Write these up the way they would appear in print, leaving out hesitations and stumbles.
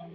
This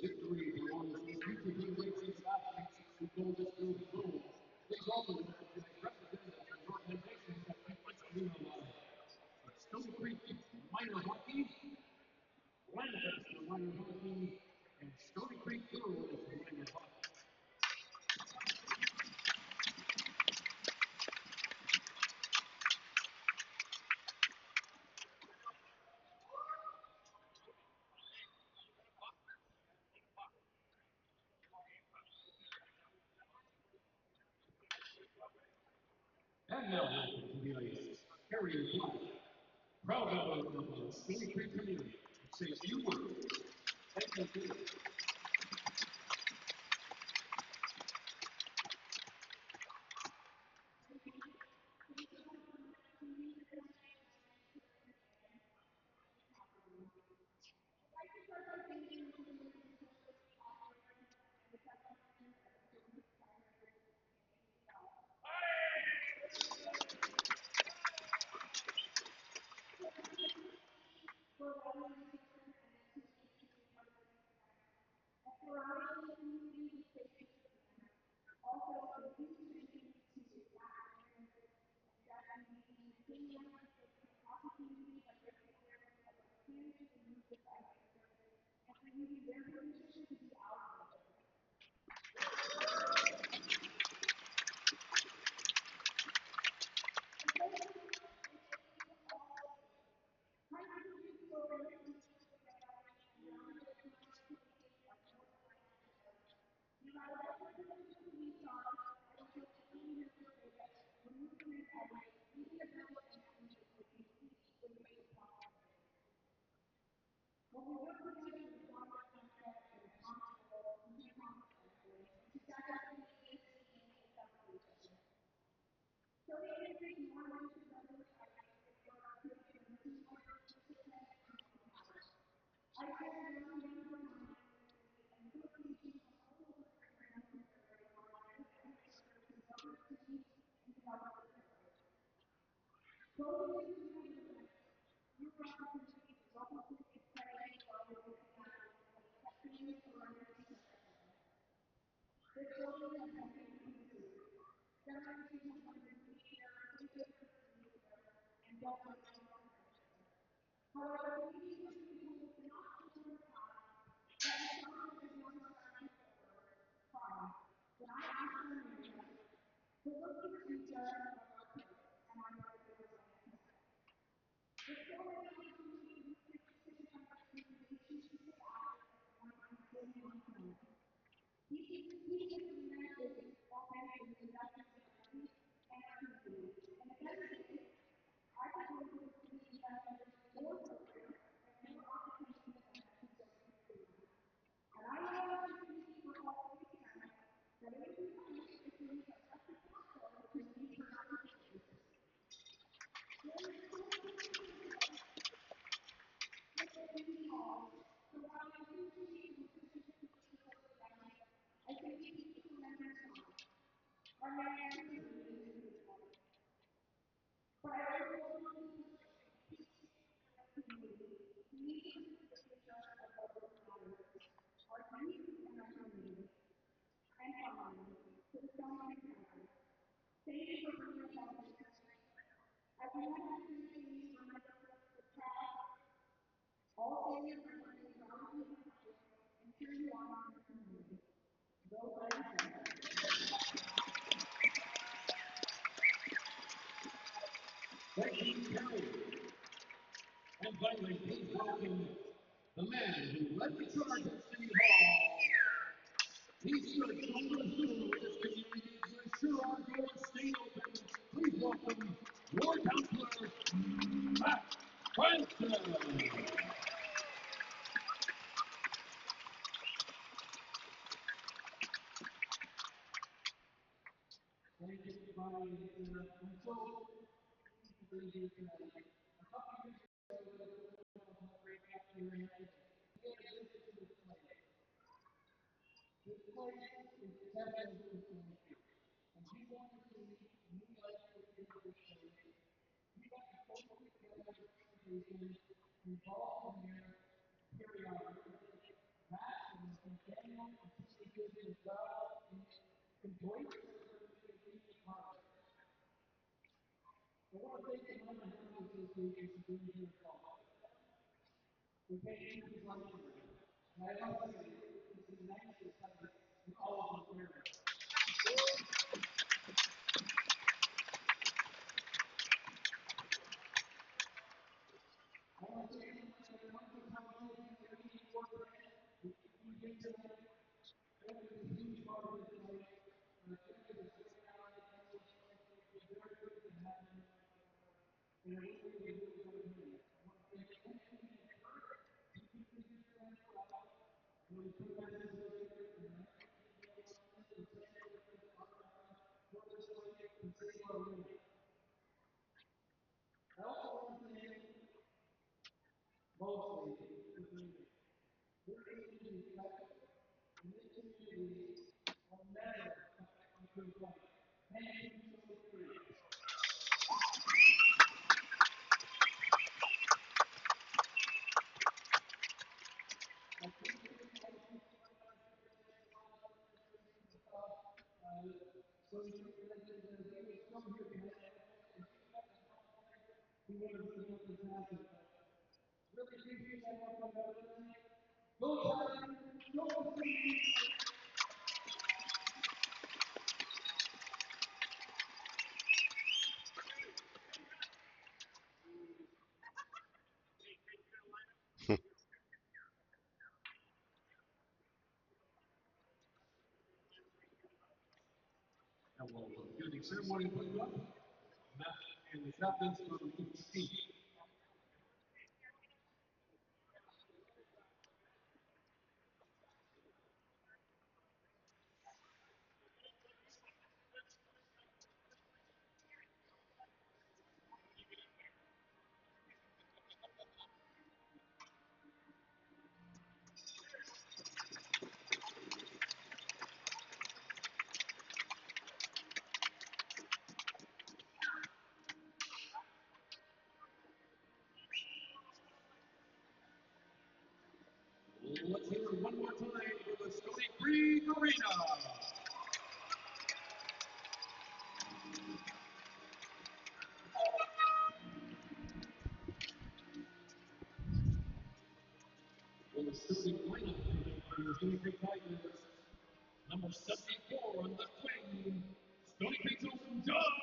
victory belongs to future generations of athletes who go this field of gold. Please also recognize representatives of the organizations that keep this arena alive. Stoney Creek Minor Hockey, Lancaster Minor Hockey, and Stoney Creek Girls Minor Hockey. And now, to the ice, Harry Black, proud member of the Stoney Creek community, say a few words. Thank you. Thank you, Kelly. And finally, please welcome the man who led the charge at City Hall. He stood shoulder to shoulder with his community to ensure our doors stayed open. Please welcome Ward Counselor Matt Francis. And we'll do the ceremony put you up, and the captains from each team. Let's hear it one more time for the Stoney Creek Arena. For the Stoney lineup for the Stoney Creek Tigers, number 74 on the wing, Stoney Creek's own Josh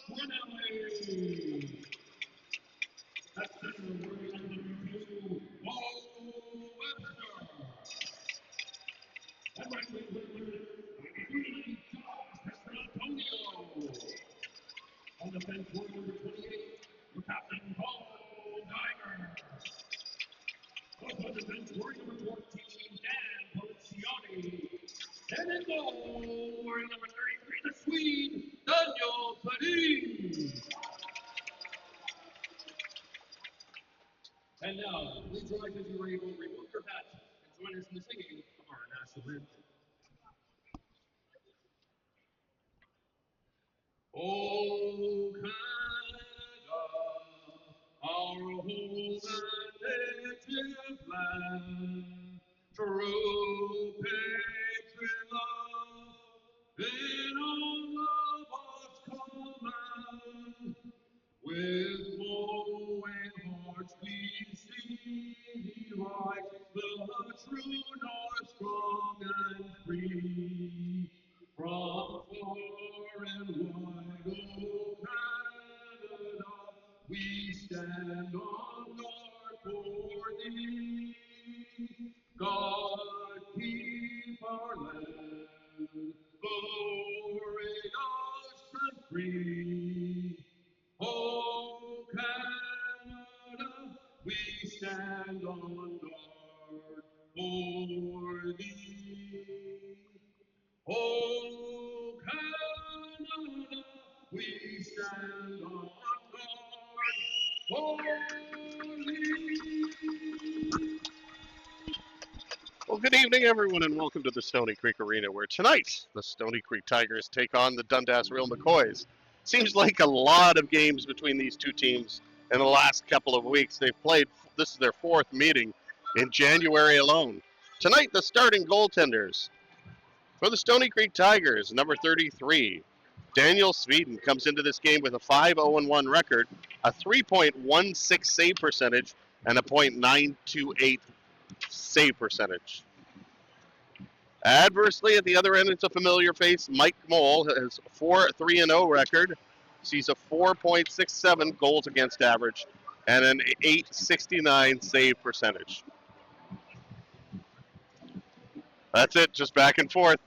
Brunelli. That's center wearing number 2, Paul Webster. And right wing winner, 93, Josh Antonio. On the bench, wearing number 28, your captain, Paul Dimer. Also on the bench, wearing number 14, Dan Policiani. And in goal, wearing number 33, the Swede, Daniel Fadin. And now, please rise as you are able, remove your hats, and join us in the singing of our national anthem. O Canada, our home and native land, true patriot love, in all of us command. With glowing hearts we see thee rise, the true north strong and free. From far and wide, O Canada, we stand on guard for thee. God keep our land glorious and free. O Canada, we stand on guard for thee. O Canada, we stand on one Well, good evening, everyone, and welcome to the Stoney Creek Arena, where tonight the Stoney Creek Tigers take on the Dundas Real McCoys. Seems like a lot of games between these two teams in the last couple of weeks. They've played, this is their fourth meeting in January alone. Tonight, the starting goaltenders for the Stoney Creek Tigers, number 33, Daniel Sweden comes into this game with a 5-0-1 record, a 3.16 save percentage, and a .928 save percentage. Adversely, at the other end, it's a familiar face. Mike Mole has a 4-3-0 record, sees a 4.67 goals against average, and an 869 save percentage. That's it, just back and forth.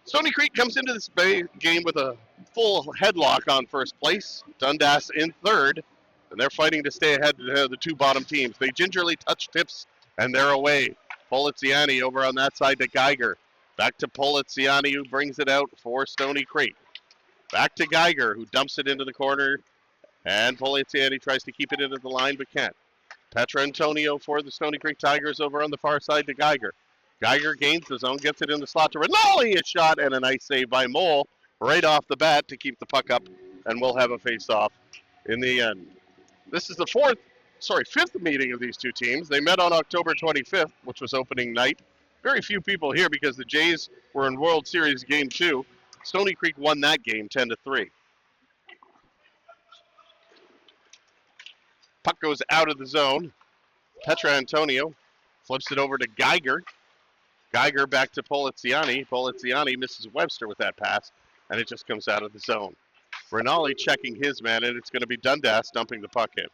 Stoney Creek comes into this game with a full headlock on first place. Dundas in third, and they're fighting to stay ahead of the two bottom teams. They gingerly touch tips, and they're away. Poliziani over on that side to Geiger. Back to Poliziani, who brings it out for Stoney Creek. Back to Geiger, who dumps it into the corner, and Poliziani tries to keep it into the line, but can't. Petrantonio for the Stoney Creek Tigers over on the far side to Geiger. Geiger gains the zone, gets it in the slot to Rinaldi, a shot, and a nice save by Mole right off the bat to keep the puck up, and we'll have a face-off in the end. This is the fifth meeting of these two teams. They met on October 25th, which was opening night. Very few people here because the Jays were in World Series Game 2. Stoney Creek won that game 10-3. Puck goes out of the zone. Petrantonio flips it over to Geiger. Geiger back to Poliziani. Poliziani misses Webster with that pass, and it just comes out of the zone. Rinaldi checking his man, and it's going to be Dundas dumping the puck in.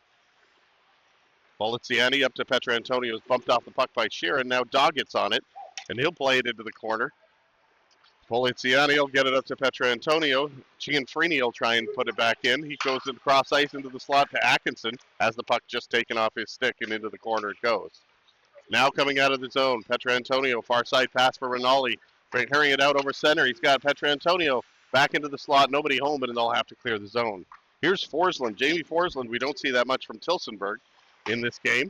Poliziani up to Petrantonio, is bumped off the puck by Sheeran. Now Doggett's on it, and he'll play it into the corner. Poliziani will get it up to Petrantonio. Gianfrini will try and put it back in. He goes across ice into the slot to Atkinson, has the puck just taken off his stick, and into the corner it goes. Now coming out of the zone, Petrantonio, far side pass for Rinaldi. Carrying it out over center. He's got Petrantonio back into the slot. Nobody home, and they'll have to clear the zone. Here's Forsland. Jamie Forsland, we don't see that much from Tilsonburg in this game.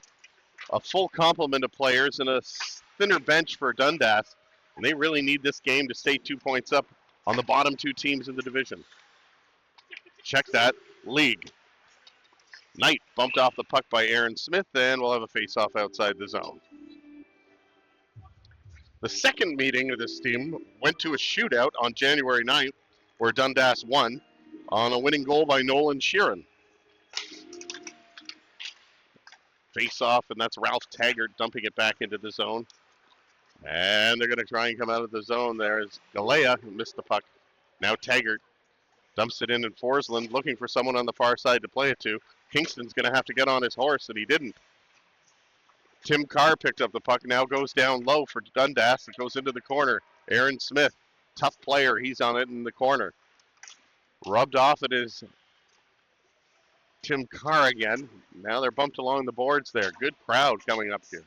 A full complement of players and a thinner bench for Dundas. And they really need this game to stay 2 points up on the bottom two teams in the division. Check that. League. Knight bumped off the puck by Aaron Smith, and we'll have a face-off outside the zone. The second meeting of this team went to a shootout on January 9th, where Dundas won on a winning goal by Nolan Sheeran. Face-off, and that's Ralph Taggart dumping it back into the zone. And they're going to try and come out of the zone. There's Galea, who missed the puck. Now Taggart dumps it in, and Forsland looking for someone on the far side to play it to. Kingston's going to have to get on his horse, and he didn't. Tim Carr picked up the puck, now goes down low for Dundas. It goes into the corner. Aaron Smith, tough player. He's on it in the corner. Rubbed off it is Tim Carr again. Now they're bumped along the boards there. Good crowd coming up here.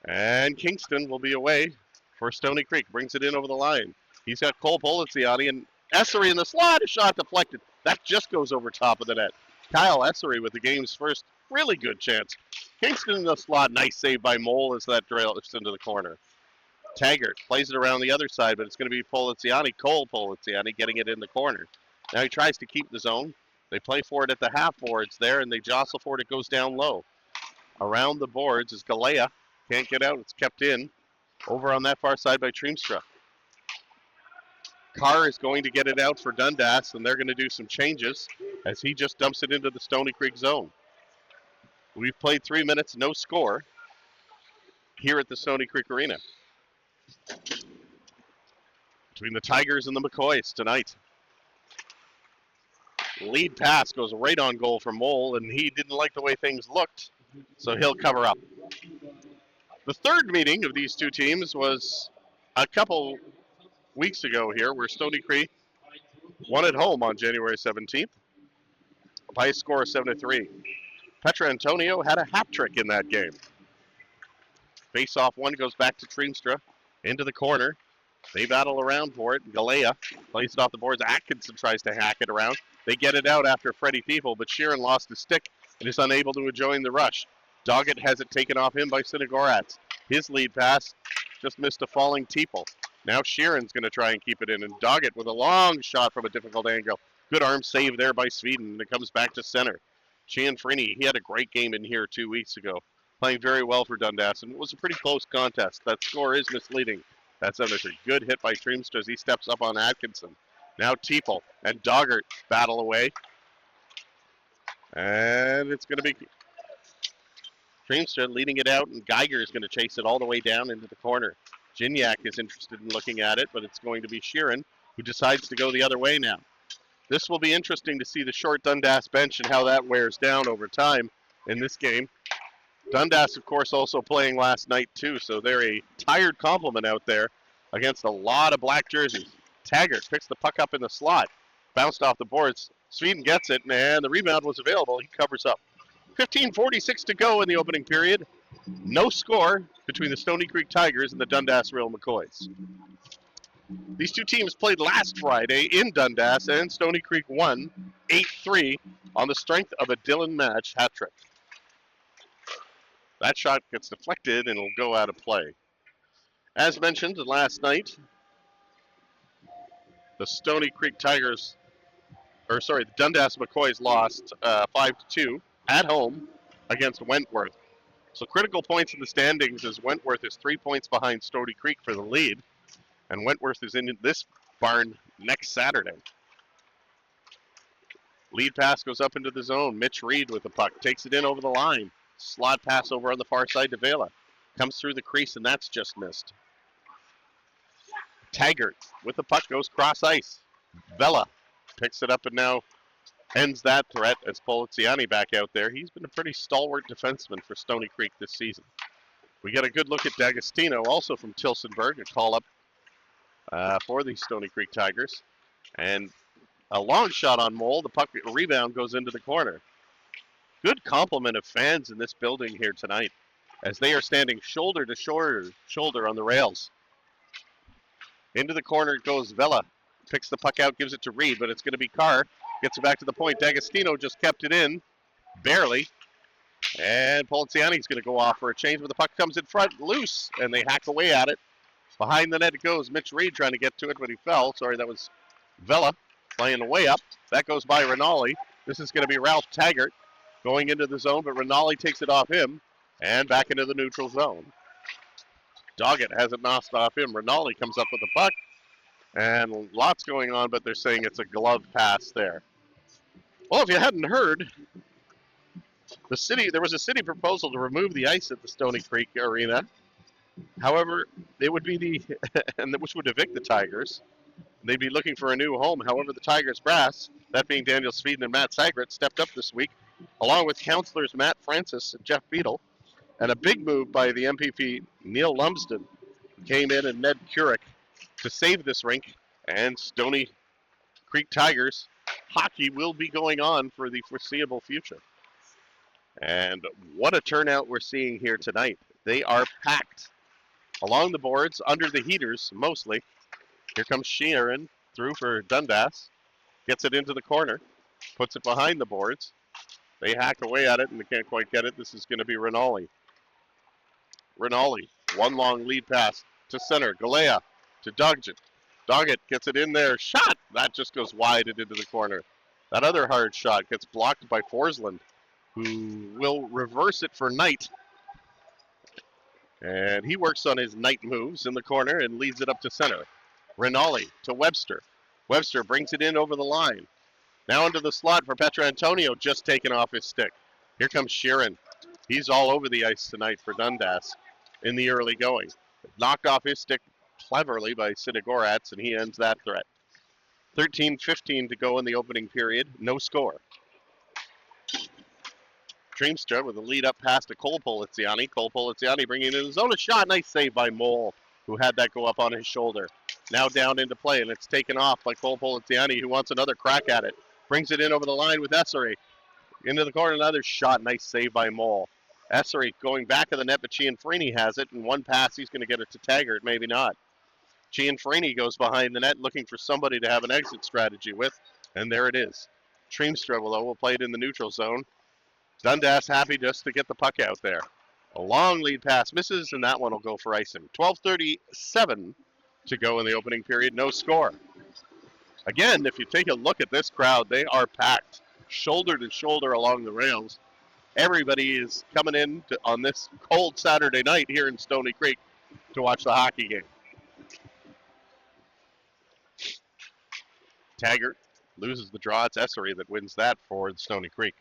And Kingston will be away for Stoney Creek. Brings it in over the line. He's got Cole Poliziani and Essery in the slot. A shot deflected. That just goes over top of the net. Kyle Essery with the game's first really good chance. Kingston in the slot. Nice save by Mole as that drills into the corner. Taggart plays it around the other side, but it's going to be Poliziani, Cole Poliziani, getting it in the corner. Now he tries to keep the zone. They play for it at the half boards there, and they jostle for it. It goes down low. Around the boards is Galea. Can't get out. It's kept in. Over on that far side by Treemstra. Carr is going to get it out for Dundas, and they're going to do some changes as he just dumps it into the Stoney Creek zone. We've played 3 minutes, no score here at the Stoney Creek Arena. Between the Tigers and the McCoys tonight. Lead pass goes right on goal for Mole, and he didn't like the way things looked, so he'll cover up. The third meeting of these two teams was a couple weeks ago here, where Stoney Creek won at home on January 17th by a score of 7-3. Petrantonio had a hat trick in that game. Face-off one goes back to Treemstra into the corner. They battle around for it. Galea plays it off the boards. Atkinson tries to hack it around. They get it out after Freddie Thiefel, but Sheeran lost his stick and is unable to join the rush. Doggett has it taken off him by Sinigoratz. His lead pass just missed a falling Thiefel. Now Sheeran's going to try and keep it in, and Doggett with a long shot from a difficult angle. Good arm save there by Sweden, and it comes back to center. Cianfrini, he had a great game in here 2 weeks ago, playing very well for Dundas, and it was a pretty close contest. That score is misleading. That's a good hit by Treemster as he steps up on Atkinson. Now Teeple and Doggett battle away. And it's going to be Treemster leading it out, and Geiger is going to chase it all the way down into the corner. Gignac is interested in looking at it, but it's going to be Sheeran who decides to go the other way now. This will be interesting to see the short Dundas bench and how that wears down over time in this game. Dundas, of course, also playing last night, too, so they're a tired complement out there against a lot of black jerseys. Taggart picks the puck up in the slot, bounced off the boards. Sweden gets it, and the rebound was available. He covers up. 15:46 to go in the opening period. No score between the Stoney Creek Tigers and the Dundas Real McCoys. These two teams played last Friday in Dundas, and Stoney Creek won 8-3 on the strength of a Dylan Madge hat trick. That shot gets deflected and will go out of play. As mentioned last night, the Stoney Creek Tigers, the Dundas McCoys lost 5-2 at home against Wentworth. So critical points in the standings as Wentworth is 3 points behind Stoney Creek for the lead, and Wentworth is in this barn next Saturday. Lead pass goes up into the zone. Mitch Reed with the puck, takes it in over the line. Slot pass over on the far side to Vela. Comes through the crease, and that's just missed. Taggart with the puck goes cross ice. Vela picks it up and now ends that threat as Poliziani back out there. He's been a pretty stalwart defenseman for Stoney Creek this season. We get a good look at D'Agostino, also from Tilsonburg, a call up for the Stoney Creek Tigers. And a long shot on Mole. The puck rebound goes into the corner. Good complement of fans in this building here tonight as they are standing shoulder to shoulder on the rails. Into the corner goes Vela. Picks the puck out, gives it to Reed, but it's going to be Carr. Gets it back to the point. D'Agostino just kept it in, barely. And Poliziani's going to go off for a change, but the puck comes in front, loose, and they hack away at it. Behind the net it goes. Mitch Reed trying to get to it, but he fell. Sorry, that was Vela playing way up. That goes by Rinaldi. This is going to be Ralph Taggart going into the zone, but Rinaldi takes it off him and back into the neutral zone. Doggett has it knocked off him. Rinaldi comes up with the puck, and lots going on, but they're saying it's a glove pass there. Well, if you hadn't heard, there was a city proposal to remove the ice at the Stoney Creek Arena. However, it would be which would evict the Tigers. They'd be looking for a new home. However, the Tigers brass, that being Daniel Sweden and Matt Sagret, stepped up this week, along with councillors Matt Francis and Jeff Beadle, and a big move by the MPP Neil Lumsden came in and Ned Curick to save this rink, and Stoney Creek Tigers hockey will be going on for the foreseeable future. And what a turnout we're seeing here tonight. They are packed along the boards, under the heaters mostly. Here comes Sheeran through for Dundas. Gets it into the corner. Puts it behind the boards. They hack away at it and they can't quite get it. This is going to be Rinaldi. Rinaldi, one long lead pass to center. Galea to Doggett. Doggett gets it in there. Shot! That just goes wide and into the corner. That other hard shot gets blocked by Forsland, who will reverse it for Knight. And he works on his Knight moves in the corner and leads it up to center. Rinaldi to Webster. Webster brings it in over the line. Now into the slot for Petrantonio, just taken off his stick. Here comes Sheeran. He's all over the ice tonight for Dundas in the early going. Knocked off his stick cleverly by Sinigoratz, and he ends that threat. 13:15 to go in the opening period. No score. Dreamstra with a lead up pass to Cole Poliziani. Cole Poliziani bringing it in his own shot. Nice save by Mole, who had that go up on his shoulder. Now down into play, and it's taken off by Cole Poliziani, who wants another crack at it. Brings it in over the line with Essery. Into the corner, another shot. Nice save by Mole. Essery going back of the net, but Cianfrini has it. And one pass, he's going to get it to Taggart. Maybe not. Gianfrani goes behind the net looking for somebody to have an exit strategy with, and there it is. Treemstra will play it in the neutral zone. Dundas happy just to get the puck out there. A long lead pass misses, and that one will go for icing. 12:37 to go in the opening period, no score. Again, if you take a look at this crowd, they are packed, shoulder to shoulder along the rails. Everybody is coming in on this cold Saturday night here in Stoney Creek to watch the hockey game. Taggart loses the draw. It's Essery that wins that for Stoney Creek.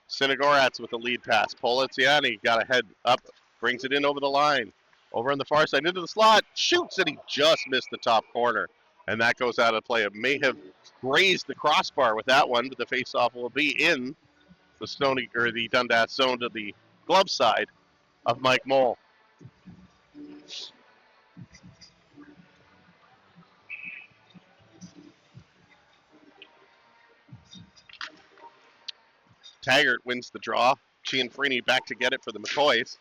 Sinigorats with the lead pass. Poliziani got a head up, brings it in over the line. Over on the far side, into the slot, shoots, and he just missed the top corner. And that goes out of play. It may have grazed the crossbar with that one, but the faceoff will be in the Stoney or the Dundas zone to the glove side of Mike Mole. Taggart wins the draw. Gianfrani back to get it for the McCoys.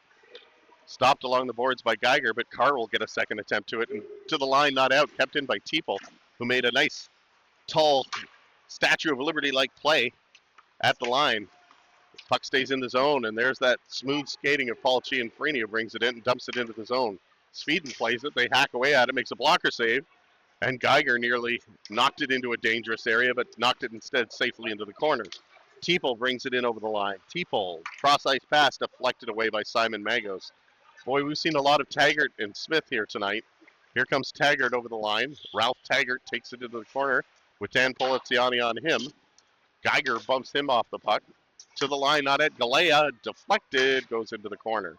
Stopped along the boards by Geiger, but Carr will get a second attempt to it. And to the line, not out, kept in by Teeple, who made a nice, tall Statue of Liberty-like play at the line. Puck stays in the zone, and there's that smooth skating of Paul Gianfrani, who brings it in and dumps it into the zone. Sweden plays it. They hack away at it, makes a blocker save, and Geiger nearly knocked it into a dangerous area, but knocked it instead safely into the corner. Teeple brings it in over the line. Teeple, cross-ice pass deflected away by Simon Magos. Boy, we've seen a lot of Taggart and Smith here tonight. Here comes Taggart over the line. Ralph Taggart takes it into the corner with Dan Poliziani on him. Geiger bumps him off the puck. To the line, not at Galea. Deflected, goes into the corner.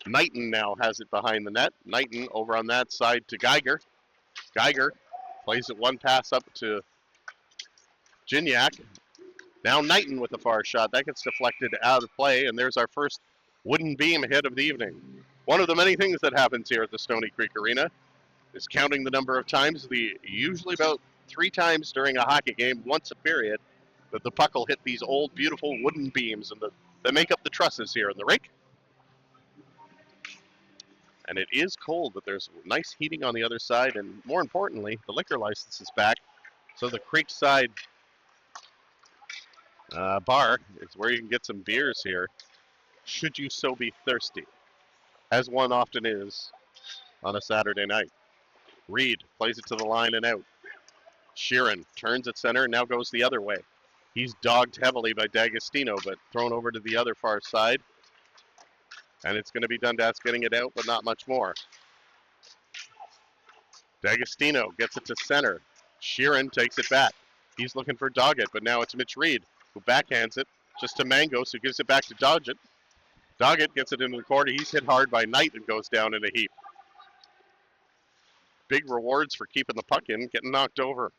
Knighton now has it behind the net. Knighton over on that side to Geiger. Geiger plays it one pass up to Gignac. Now Knighton with the far shot. That gets deflected out of play, and there's our first wooden beam hit of the evening. One of the many things that happens here at the Stoney Creek Arena is counting the number of times, usually about 3 times during a hockey game, once a period, that the puck will hit these old, beautiful wooden beams and that make up the trusses here in the rink. And it is cold, but there's nice heating on the other side, and more importantly, the liquor license is back. So the Creekside bar is where you can get some beers here, should you so be thirsty, as one often is on a Saturday night. Reed plays it to the line and out. Sheeran turns at center and now goes the other way. He's dogged heavily by D'Agostino, but thrown over to the other far side. And it's going to be Dundas getting it out, but not much more. D'Agostino gets it to center. Sheeran takes it back. He's looking for Doggett, but now it's Mitch Reed, who backhands it just to Mangos, who gives it back to Doggett. Doggett gets it into the corner. He's hit hard by Knight and goes down in a heap. Big rewards for keeping the puck in, getting knocked over.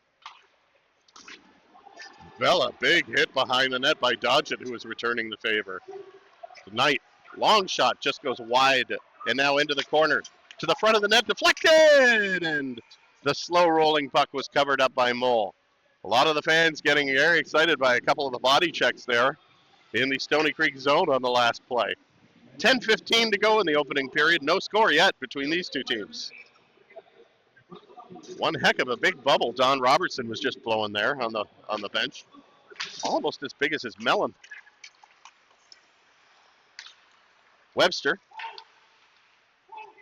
Bella, big hit behind the net by Doggett, who is returning the favor. Knight, long shot, just goes wide, and now into the corner. To the front of the net, deflected! And the slow rolling puck was covered up by Mole. A lot of the fans getting very excited by a couple of the body checks there in the Stoney Creek zone on the last play. 10:15 to go in the opening period. No score yet between these two teams. One heck of a big bubble Don Robertson was just blowing there on the bench. Almost as big as his melon. Webster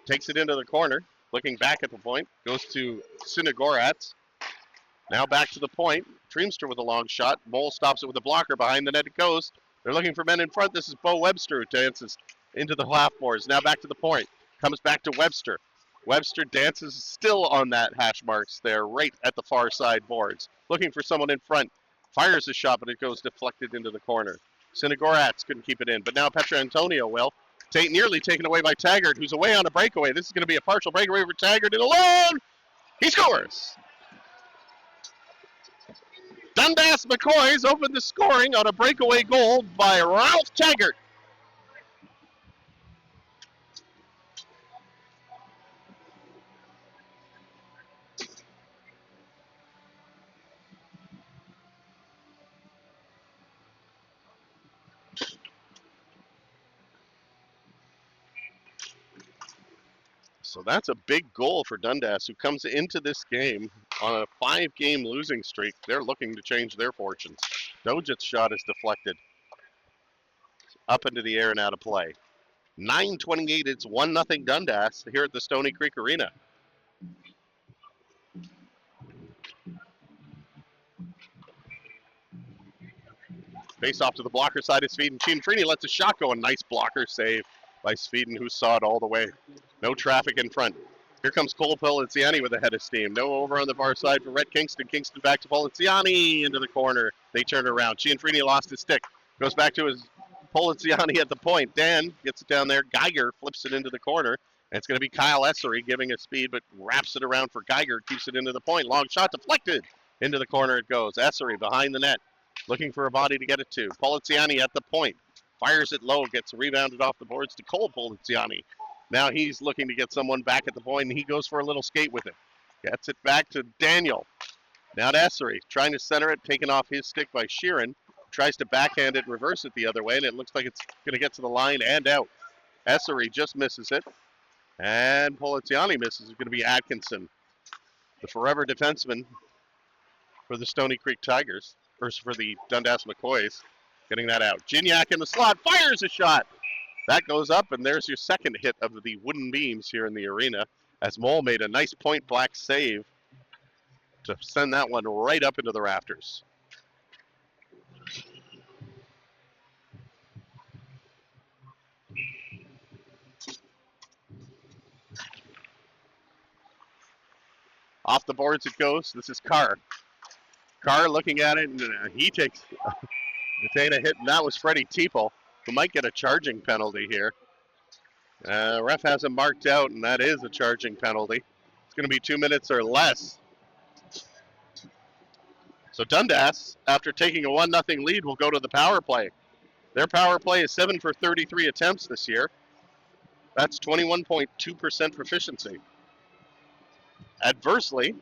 takes it into the corner, looking back at the point, goes to Sinigorats. Now back to the point. Treemster with a long shot. Mole stops it with a blocker. Behind the net it goes. They're looking for men in front. This is Bo Webster, who dances into the half boards. Now back to the point. Comes back to Webster. Webster dances still on that hash marks there, right at the far side boards. Looking for someone in front. Fires a shot, but it goes deflected into the corner. Sinigorats couldn't keep it in, but now Petra Antonio will. Nearly taken away by Taggart, who's away on a breakaway. This is going to be a partial breakaway for Taggart, and alone, he scores! Dundas McCoys opened the scoring on a breakaway goal by Ralph Taggart. So that's a big goal for Dundas, who comes into this game on a 5-game losing streak. They're looking to change their fortunes. Dojic's shot is deflected up into the air and out of play. 9:28, it's 1-0 Dundas here at the Stoney Creek Arena. Face off to the blocker side of Sweden. Cianfrini lets a shot go. A nice blocker save by Sweden, who saw it all the way. No traffic in front. Here comes Cole Poliziani with a head of steam. No over on the far side for Rhett Kingston. Kingston back to Poliziani into the corner. They turn around. Cianfrini lost his stick. Goes back to his Poliziani at the point. Dan gets it down there. Geiger flips it into the corner. And it's going to be Kyle Essery giving it speed, but wraps it around for Geiger. Keeps it into the point. Long shot deflected. Into the corner it goes. Essery behind the net. Looking for a body to get it to. Poliziani at the point. Fires it low. Gets rebounded off the boards to Cole Poliziani. Now he's looking to get someone back at the point, and he goes for a little skate with it. Gets it back to Daniel. Now to Essery. Trying to center it. Taken off his stick by Sheeran. Tries to backhand it, reverse it the other way, and it looks like it's going to get to the line and out. Essery just misses it. And Poliziani misses. It's going to be Atkinson, the forever defenseman for the Stoney Creek Tigers. Or for the Dundas McCoys, getting that out. Gignac in the slot, fires a shot. That goes up, and there's your second hit of the wooden beams here in the arena, as Mole made a nice point-blank save to send that one right up into the rafters. Off the boards it goes. This is Carr. Carr looking at it, and he takes a hit, and that was Freddie Teeple, who might get a charging penalty here. Ref has him marked out, and that is a charging penalty. It's going to be 2 minutes or less. So Dundas, after taking a 1-0 lead, will go to the power play. Their power play is 7 for 33 attempts this year. That's 21.2% proficiency. Adversely,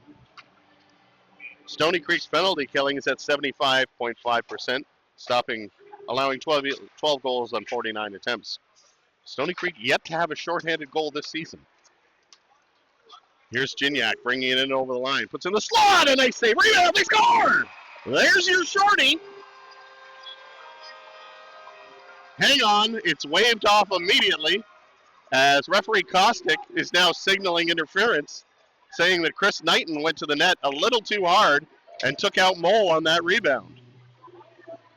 Stoney Creek's penalty killing is at 75.5%, allowing 12 goals on 49 attempts. Stoney Creek yet to have a shorthanded goal this season. Here's Gignac bringing it in over the line. Puts in the slot, and they say, rebound, they score! There's your shorty. Hang on, it's waved off immediately as referee Kostick is now signaling interference, saying that Chris Knighton went to the net a little too hard and took out Mole on that rebound.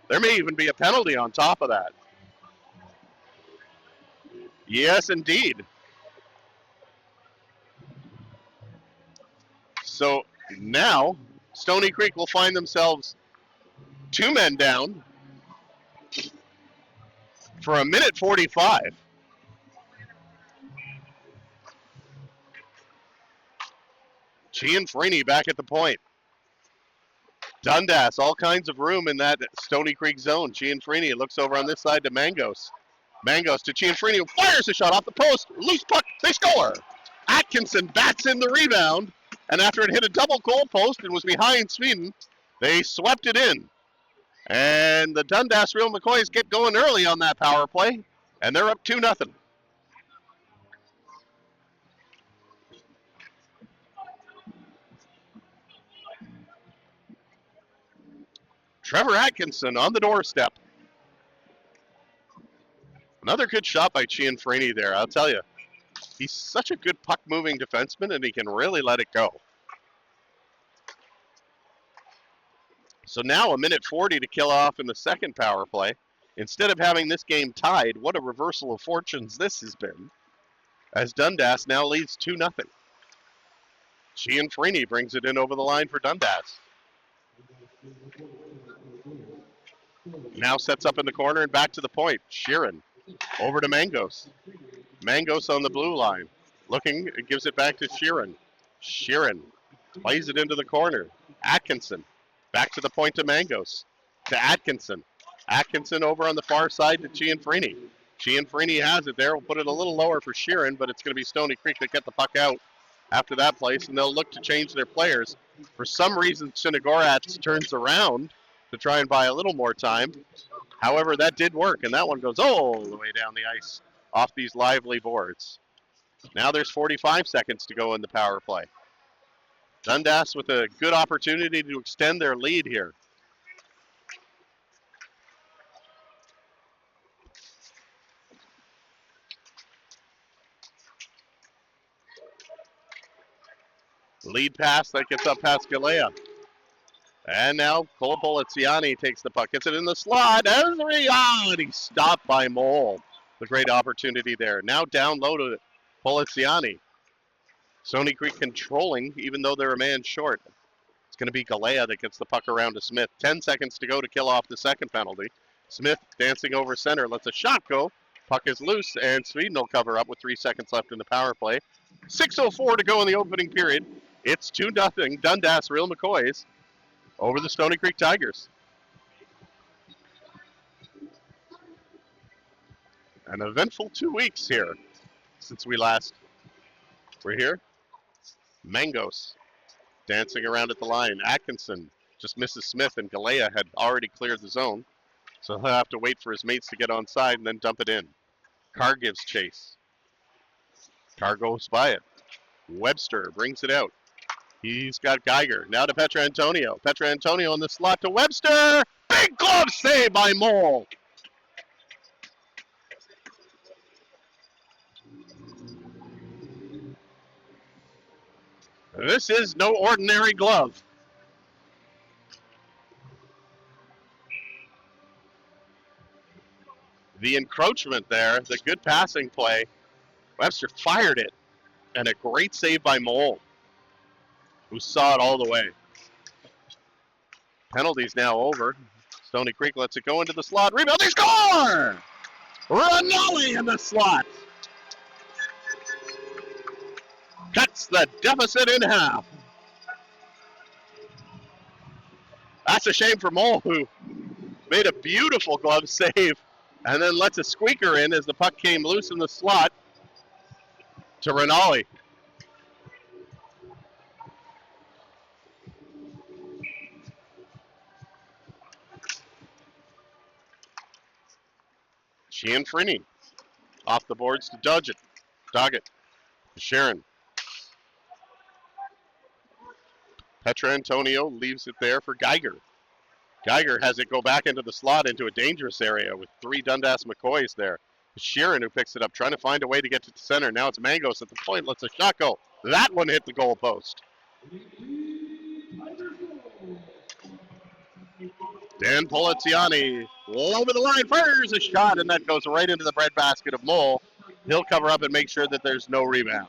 There may even be a penalty on top of that. Yes, indeed. So now Stoney Creek will find themselves 2 men down for a minute 45. Cianfrini back at the point. Dundas, all kinds of room in that Stoney Creek zone. Cianfrini looks over on this side to Mangos. Mangos to Cianfrini, who fires a shot off the post. Loose puck, they score. Atkinson bats in the rebound, and after it hit a double goal post and was behind Sweden, they swept it in. And the Dundas Real McCoys get going early on that power play, and they're up 2-0. Trevor Atkinson on the doorstep. Another good shot by Cianfrini there, I'll tell you. He's such a good puck-moving defenseman, and he can really let it go. So now a minute 40 to kill off in the second power play. Instead of having this game tied, what a reversal of fortunes this has been, as Dundas now leads 2-0. Cianfrini brings it in over the line for Dundas. Now sets up in the corner and back to the point. Sheeran over to Mangos. Mangos on the blue line. Looking, it gives it back to Sheeran. Sheeran plays it into the corner. Atkinson back to the point to Mangos. To Atkinson. Atkinson over on the far side to Cianfrini. Cianfrini has it there. We'll put it a little lower for Sheeran, but it's going to be Stoney Creek that get the puck out after that place, and they'll look to change their players. For some reason, Shinagorats turns around to try and buy a little more time. However, that did work, and that one goes all the way down the ice off these lively boards. Now there's 45 seconds to go in the power play. Dundas with a good opportunity to extend their lead here. Lead pass that gets up past Galea. And now Cole Poliziani takes the puck, gets it in the slot. And he's stopped by Mole. The great opportunity there. Now down low to Poliziani. Stoney Creek controlling, even though they're a man short. It's going to be Galea that gets the puck around to Smith. 10 seconds to go to kill off the second penalty. Smith dancing over center, lets a shot go. Puck is loose, and Sweden will cover up with 3 seconds left in the power play. 6:04 to go in the opening period. It's 2-0 Dundas Real McCoys over the Stoney Creek Tigers. An eventful 2 weeks here since we last were here. Mangos dancing around at the line. Atkinson just misses Smith, and Galea had already cleared the zone. So he'll have to wait for his mates to get on side and then dump it in. Carr gives chase. Carr goes by it. Webster brings it out. He's got Geiger. Now to Petrantonio. Petrantonio in the slot to Webster. Big glove save by Mole. This is no ordinary glove. The encroachment there, the good passing play. Webster fired it, and a great save by Mole, who saw it all the way. Penalty's now over. Stoney Creek lets it go into the slot. Rebound, they score! Rinaldi in the slot. Cuts the deficit in half. That's a shame for Mole, who made a beautiful glove save and then lets a squeaker in as the puck came loose in the slot to Rinaldi. Gianfrini off the boards to Doggett. Sharon. Petrantonio leaves it there for Geiger. Geiger has it go back into the slot into a dangerous area with 3 Dundas McCoys there. Sheeran who picks it up, trying to find a way to get to the center. Now it's Mangos at the point, lets a shot go. That one hit the goal post. Dan Poliziani over the line, fires a shot, and that goes right into the breadbasket of Mole. He'll cover up and make sure that there's no rebound.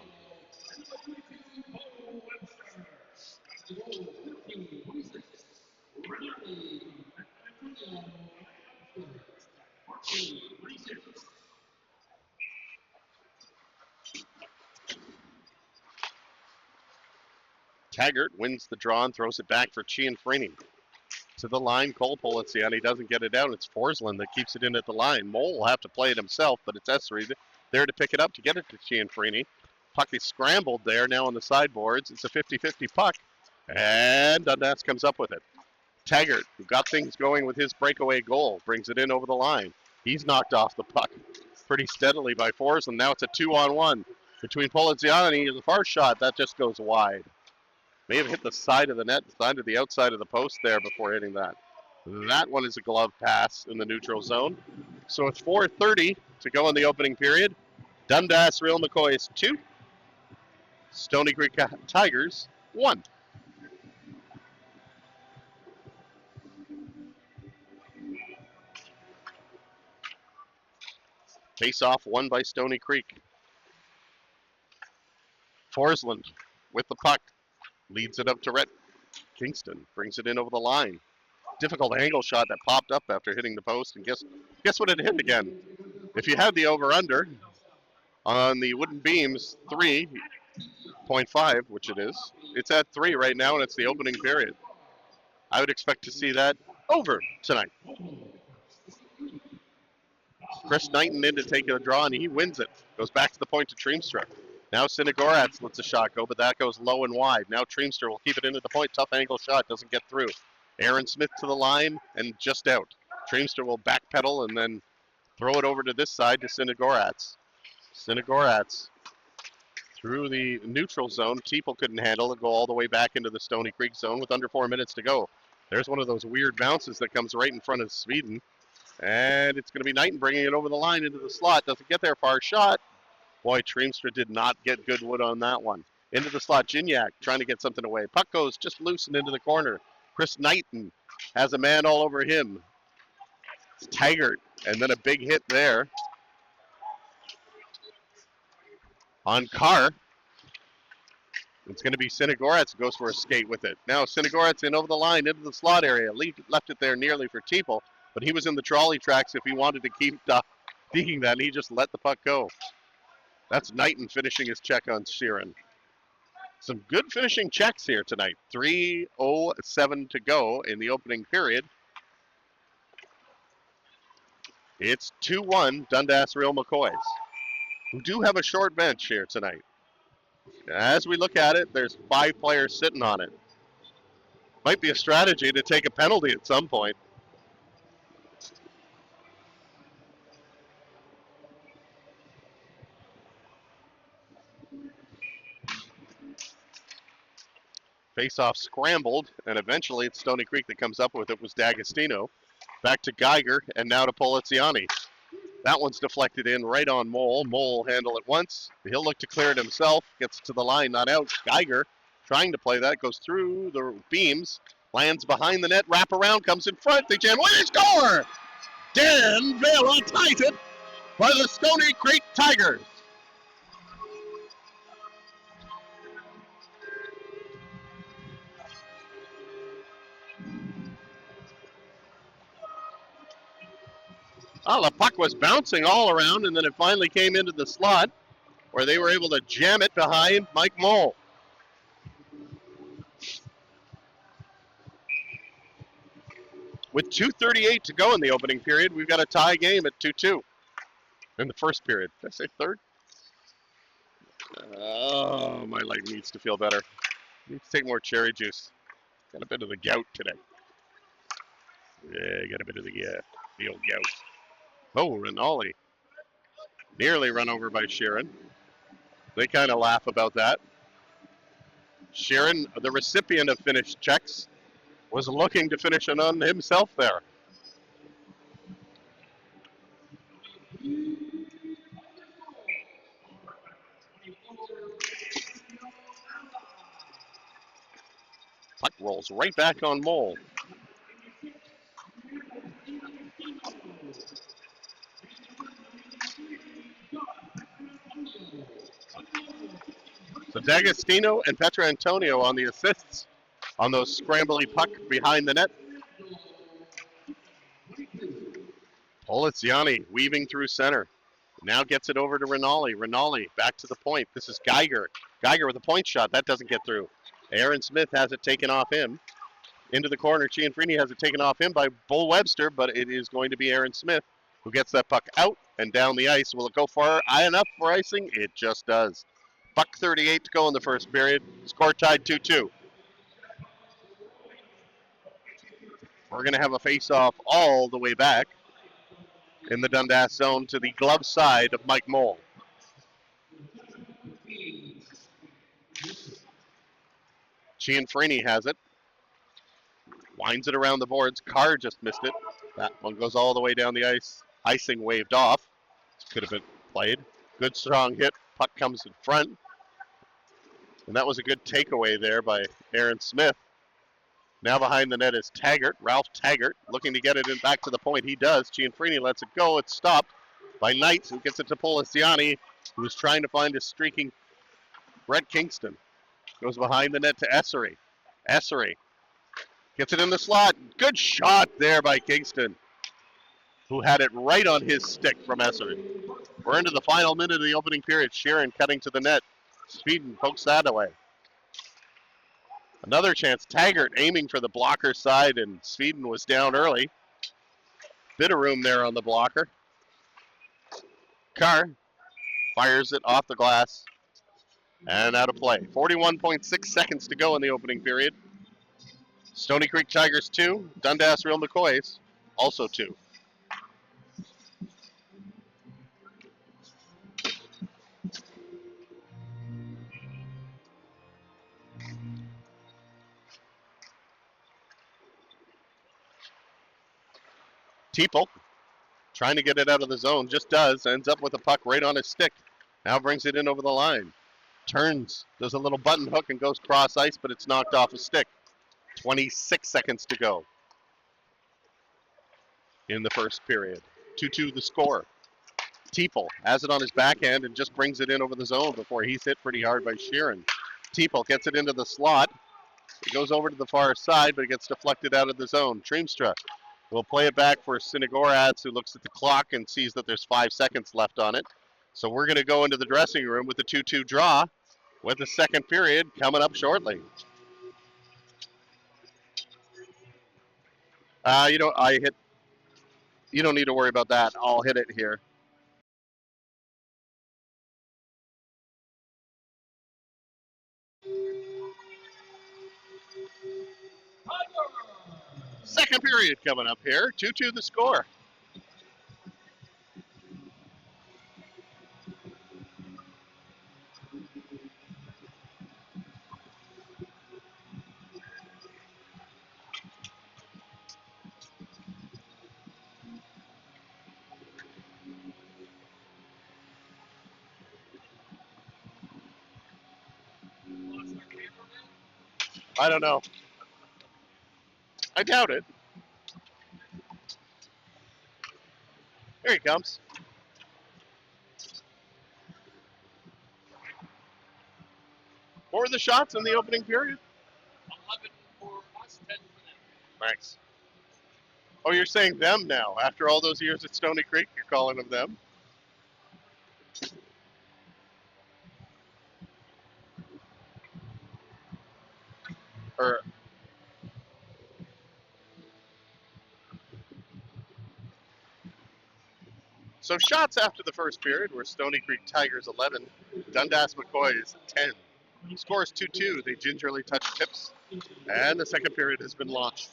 Taggart wins the draw and throws it back for Gianfrini. To the line, Cole Poliziani doesn't get it out. It's Forsland that keeps it in at the line. Mole will have to play it himself, but it's Essery there to pick it up to get it to Gianfrini. Puck is scrambled there now on the sideboards. It's a 50-50 puck, and Dundas comes up with it. Taggart, who got things going with his breakaway goal, brings it in over the line. He's knocked off the puck pretty steadily by Forsland. Now it's a 2-on-1 between Poliziani and the far shot. That just goes wide. May have hit the side of the net, side of the outside of the post there before hitting that. That one is a glove pass in the neutral zone. So it's 4:30 to go in the opening period. Dundas Real McCoys 2. Stoney Creek Tigers 1. Face-off won by Stoney Creek. Forsland with the puck. Leads it up to Rhett Kingston. Brings it in over the line. Difficult angle shot that popped up after hitting the post. And guess what it hit again? If you had the over-under on the wooden beams, 3.5, which it is, it's at 3 right now, and it's the opening period. I would expect to see that over tonight. Chris Knighton in to take a draw, and he wins it. Goes back to the point to Treemstra. Now Sinagoratz lets a shot go, but that goes low and wide. Now Treemster will keep it into the point. Tough angle shot, doesn't get through. Aaron Smith to the line and just out. Treemster will backpedal and then throw it over to this side to Sinagoratz. Sinagoratz Through the neutral zone, Teeple couldn't handle it, go all the way back into the Stoney Creek zone with under 4 minutes to go. There's one of those weird bounces that comes right in front of Sweden. And it's going to be Knighton bringing it over the line into the slot. Doesn't get there, far shot. Boy, Treemstra did not get good wood on that one. Into the slot, Gignac trying to get something away. Puck goes just loose and into the corner. Chris Knighton has a man all over him. It's Taggart, and then a big hit there on Carr. It's going to be Sinigoretz who goes for a skate with it. Now Sinigoretz in over the line into the slot area. Left it there nearly for Teeple, but he was in the trolley tracks if he wanted to keep digging that, and he just let the puck go. That's Knighton finishing his check on Sheeran. Some good finishing checks here tonight. 3:07 to go in the opening period. It's 2-1 Dundas Real McCoys, who do have a short bench here tonight. As we look at it, there's 5 players sitting on it. Might be a strategy to take a penalty at some point. Face-off scrambled, and eventually it's Stoney Creek that comes up with it. Was D'Agostino. Back to Geiger, and now to Poliziani. That one's deflected in right on Mole. Mole will handle it once. He'll look to clear it himself. Gets to the line, not out. Geiger trying to play that. Goes through the beams. Lands behind the net. Wrap around. Comes in front. They jam. What a score! Dan Vela ties it for the Stoney Creek Tigers. Well, the puck was bouncing all around, and then it finally came into the slot where they were able to jam it behind Mike Mole. With 2:38 to go in the opening period, we've got a tie game at 2-2 in the first period. Did I say third? Oh, my leg needs to feel better. Need to take more cherry juice. Got a bit of the gout today. Yeah, got a bit of the old gout. Oh, Rinaldi. Nearly run over by Sheeran. They kind of laugh about that. Sheeran, the recipient of finished checks, was looking to finish it on himself there. Puck rolls right back on Mole. So D'Agostino and Petra Antonio on the assists on those scrambly puck behind the net. Poliziani weaving through center. Now gets it over to Rinaldi. Rinaldi back to the point. This is Geiger. Geiger with a point shot. That doesn't get through. Aaron Smith has it taken off him. Into the corner. Cianfrini has it taken off him by Bull Webster, but it is going to be Aaron Smith who gets that puck out and down the ice. Will it go far high enough for icing? It just does. Buck 38 to go in the first period. Score tied 2-2. We're going to have a face-off all the way back in the Dundas zone to the glove side of Mike Mole. Cianfrini has it. Winds it around the boards. Carr just missed it. That one goes all the way down the ice. Icing waved off. Could have been played. Good strong hit. Puck comes in front. And that was a good takeaway there by Aaron Smith. Now behind the net is Taggart, Ralph Taggart, looking to get it in back to the point. He does. Cianfrini lets it go. It's stopped by Knight, who gets it to Poliziani, who's trying to find a streaking Brett Kingston. Goes behind the net to Essery. Essery gets it in the slot. Good shot there by Kingston, who had it right on his stick from Essery. We're into the final minute of the opening period. Sheeran cutting to the net. Sweden pokes that away. Another chance. Taggart aiming for the blocker side, and Sweden was down early. Bit of room there on the blocker. Carr fires it off the glass and out of play. 41.6 seconds to go in the opening period. Stoney Creek Tigers 2, Dundas Real McCoys also 2. Teeple trying to get it out of the zone, just does, ends up with a puck right on his stick. Now brings it in over the line. Turns, does a little button hook and goes cross ice, but it's knocked off his stick. 26 seconds to go in the first period. 2-2 the score. Teeple has it on his backhand and just brings it in over the zone before he's hit pretty hard by Sheeran. Teeple gets it into the slot. It goes over to the far side, but it gets deflected out of the zone. Treemstra will play it back for Sinigoratz, who looks at the clock and sees that there's 5 seconds left on it. So we're going to go into the dressing room with the 2-2 draw, with the second period coming up shortly. You don't need to worry about that. I'll hit it here. Second period coming up here. 2-2 the score. I don't know. I doubt it. Here he comes. What were the shots in the opening period? 11 for us, 10 for them. Thanks. Oh, you're saying them now. After all those years at Stoney Creek, you're calling them them? Or so shots after the first period were Stoney Creek Tigers 11, Dundas McCoys 10. Scores 2-2. They gingerly touch tips, and the second period has been launched.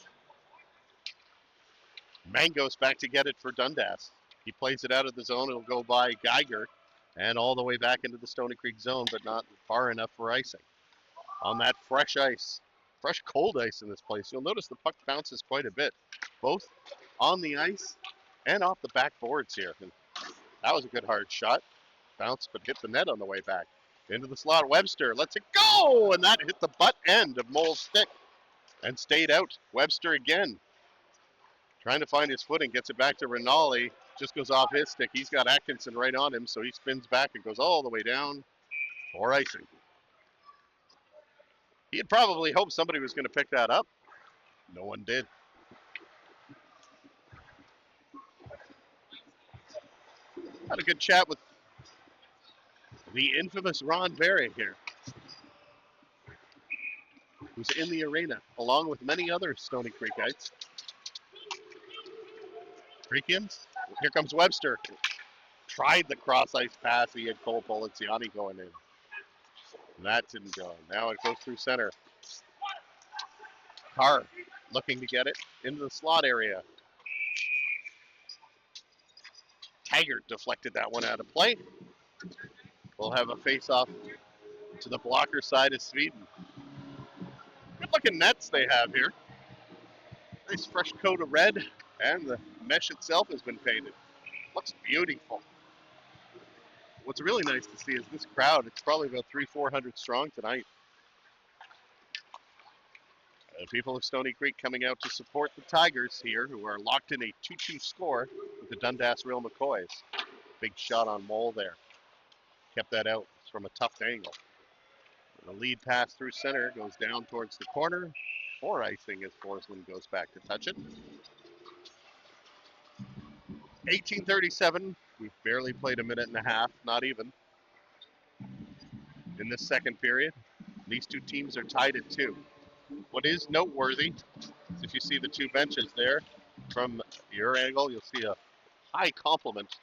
Mangos back to get it for Dundas. He plays it out of the zone. It'll go by Geiger and all the way back into the Stoney Creek zone, but not far enough for icing. On that fresh ice, fresh cold ice in this place, you'll notice the puck bounces quite a bit, both on the ice and off the backboards here. And that was a good hard shot. Bounced, but hit the net on the way back. Into the slot, Webster lets it go, and that hit the butt end of Mole's stick and stayed out. Webster again, trying to find his footing, gets it back to Rinaldi, just goes off his stick. He's got Atkinson right on him, so he spins back and goes all the way down for icing. He had probably hoped somebody was going to pick that up. No one did. Had a good chat with the infamous Ron Berry here, who's in the arena, along with many other Stoney Creekites. Creekians. Here comes Webster. Tried the cross ice pass. He had Cole Poliziani going in. That didn't go. Now it goes through center. Carr looking to get it into the slot area. Taggart deflected that one out of play. We'll have a face-off to the blocker side of Sweden. Good-looking nets they have here. Nice fresh coat of red, and the mesh itself has been painted. Looks beautiful. What's really nice to see is this crowd. It's probably about 300-400 strong tonight. People of Stoney Creek coming out to support the Tigers here, who are locked in a 2-2 score with the Dundas Real McCoys. Big shot on Mole there. Kept that out from a tough angle. The lead pass through center goes down towards the corner. For icing as Forsland goes back to touch it. 18:37. We've barely played a minute and a half, not even, in this second period. These two teams are tied at 2. What is noteworthy is if you see the two benches there, from your angle, you'll see a high complement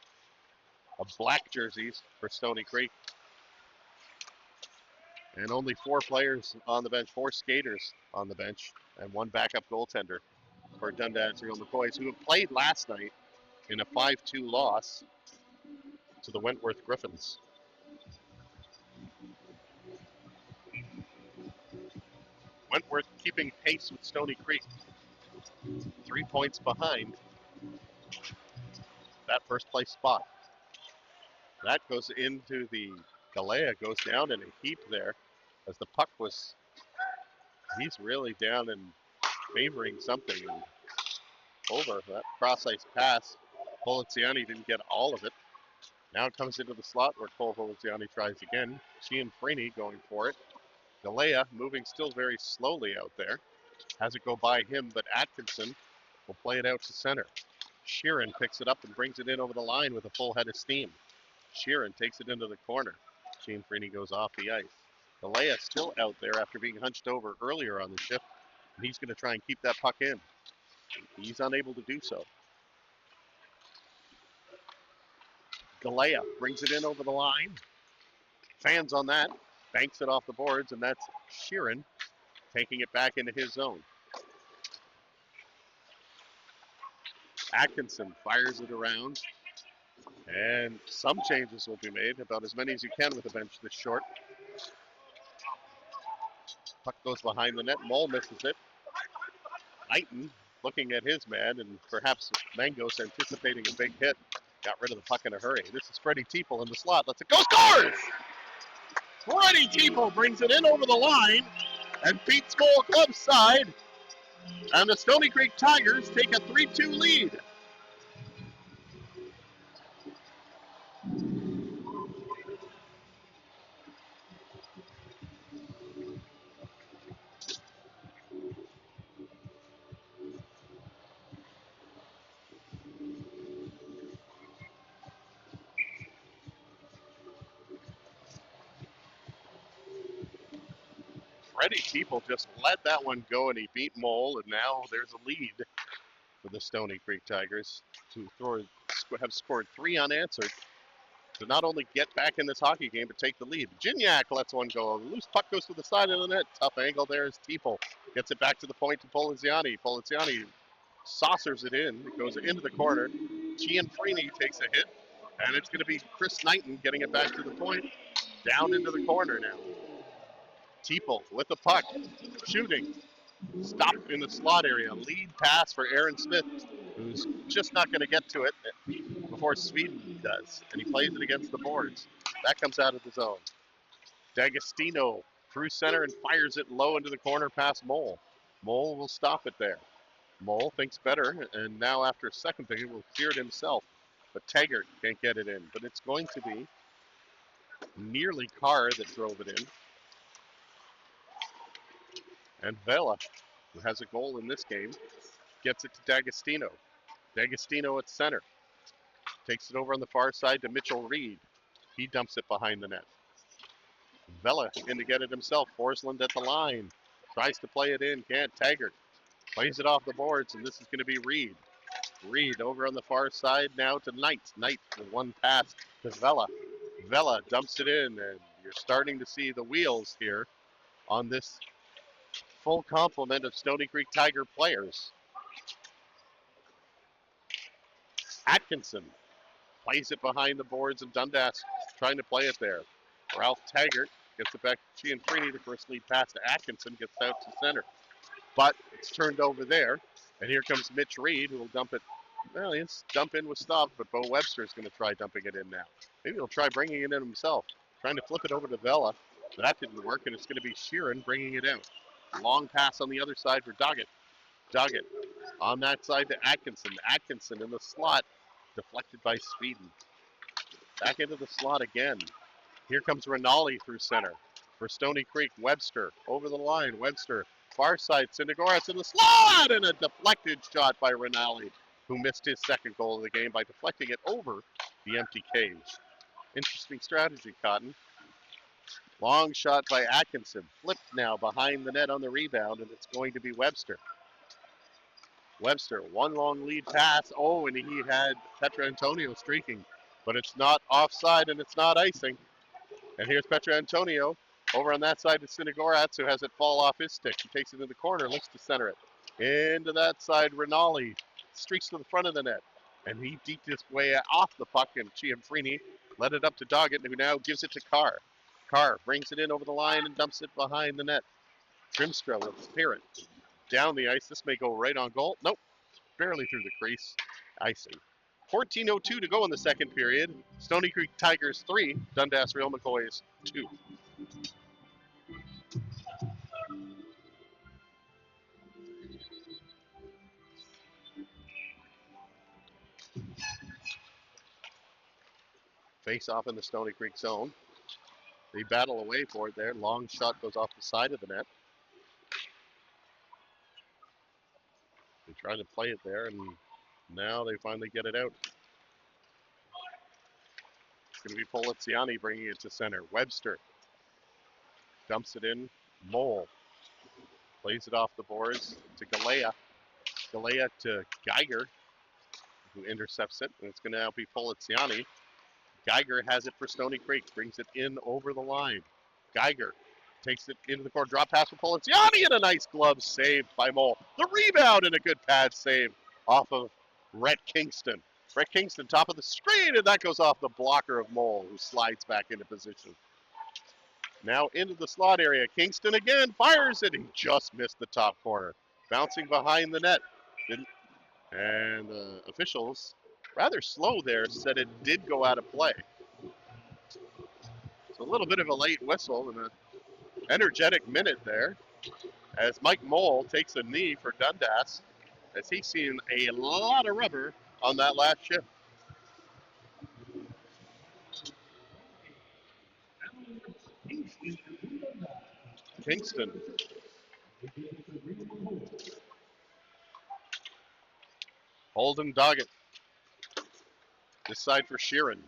of black jerseys for Stoney Creek. And only 4 players on the bench, 4 skaters on the bench, and 1 backup goaltender for Dundas Real McCoys, who have played last night in a 5-2 loss to the Wentworth Griffins. Wentworth keeping pace with Stoney Creek. 3 points behind that first place spot. That goes into the Galea, goes down in a heap there as the puck was, he's really down and favoring something. And over that cross ice pass, Poliziani didn't get all of it. Now it comes into the slot where Cole Poliziani tries again. Gianfrini going for it. Galea moving still very slowly out there. Has it go by him, but Atkinson will play it out to center. Sheeran picks it up and brings it in over the line with a full head of steam. Sheeran takes it into the corner. Gianfrini goes off the ice. Galea still out there after being hunched over earlier on the shift, and he's going to try and keep that puck in. He's unable to do so. Galea brings it in over the line. Fans on that, banks it off the boards, and that's Sheeran taking it back into his zone. Atkinson fires it around, and some changes will be made, about as many as you can with a bench this short. Puck goes behind the net. Mole misses it. Knighton looking at his man, and perhaps Mangos anticipating a big hit. Got rid of the puck in a hurry. This is Freddie Teeple in the slot. Let's it go. Scores! Freddie Teeple brings it in over the line and beats goal club side. And the Stoney Creek Tigers take a 3-2 lead. Freddie Teeple just let that one go, and he beat Mole, and now there's a lead for the Stoney Creek Tigers, who have scored 3 unanswered to not only get back in this hockey game, but take the lead. Gignac lets one go. The loose puck goes to the side of the net. Tough angle there is Teeple. Gets it back to the point to Poliziani. Poliziani saucers it in. It goes into the corner. Gianfrini takes a hit, and it's going to be Chris Knighton getting it back to the point. Down into the corner now. Teeple with the puck, shooting. Stop in the slot area. Lead pass for Aaron Smith, who's just not going to get to it before Sweden does, and he plays it against the boards. That comes out of the zone. D'Agostino through center and fires it low into the corner past Mole. Mole will stop it there. Mole thinks better, and now after a second thinking will clear it himself. But Taggart can't get it in. But it's going to be nearly Carr that drove it in. And Vela, who has a goal in this game, gets it to D'Agostino. D'Agostino at center. Takes it over on the far side to Mitchell Reed. He dumps it behind the net. Vela in to get it himself. Forsland at the line. Tries to play it in. Can't. Taggart plays it off the boards, and this is going to be Reed. Reed over on the far side now to Knight. Knight with one pass to Vela. Vela dumps it in, and you're starting to see the wheels here on this full complement of Stoney Creek Tiger players. Atkinson plays it behind the boards of Dundas, trying to play it there. Ralph Taggart gets it back to Gianfrini. The first lead pass to Atkinson gets out to center. But it's turned over there. And here comes Mitch Reed, who will dump it. Well, his dump in was stopped, but Bo Webster is going to try dumping it in now. Maybe he'll try bringing it in himself. Trying to flip it over to Vela. That didn't work, and it's going to be Sheeran bringing it out. Long pass on the other side for Doggett. Doggett on that side to Atkinson. Atkinson in the slot. Deflected by Sweden. Back into the slot again. Here comes Rinaldi through center for Stoney Creek. Webster over the line. Webster far side. Syndergaras in the slot, and a deflected shot by Rinaldi, who missed his second goal of the game by deflecting it over the empty cage. Interesting strategy, Cotton. Long shot by Atkinson. Flipped now behind the net on the rebound, and it's going to be Webster. Webster, one long lead pass. Oh, and he had Petrantonio streaking, but it's not offside and it's not icing. And here's Petrantonio over on that side to Syndergaras, who has it fall off his stick. He takes it in the corner, looks to center it. Into that side, Rinaldi streaks to the front of the net, and he deked his way off the puck, and Gianfrini led it up to Doggett, who now gives it to Carr. Carr brings it in over the line and dumps it behind the net. Trimstra will spear it down the ice. This may go right on goal. Nope, barely through the crease. Icing. 14:02 to go in the second period. Stoney Creek Tigers 3, Dundas Real McCoys 2. Face off in the Stoney Creek zone. They battle away for it there. Long shot goes off the side of the net. They try to play it there, and now they finally get it out. It's going to be Poliziani bringing it to center. Webster dumps it in. Mole plays it off the boards to Galea. Galea to Geiger, who intercepts it, and it's going to now be Poliziani. Geiger has it for Stoney Creek, brings it in over the line. Geiger takes it into the corner, drop pass for Poliziani, and a nice glove save by Mole. The rebound and a good pad save off of Rhett Kingston. Rhett Kingston, top of the screen, and that goes off the blocker of Mole, who slides back into position. Now into the slot area. Kingston again fires it. He just missed the top corner. Bouncing behind the net. And officials, rather slow there, said it did go out of play. It's a little bit of a late whistle and an energetic minute there as Mike Mole takes a knee for Dundas, as he's seen a lot of rubber on that last shift. Kingston. Holden Doggett. This side for Sheeran.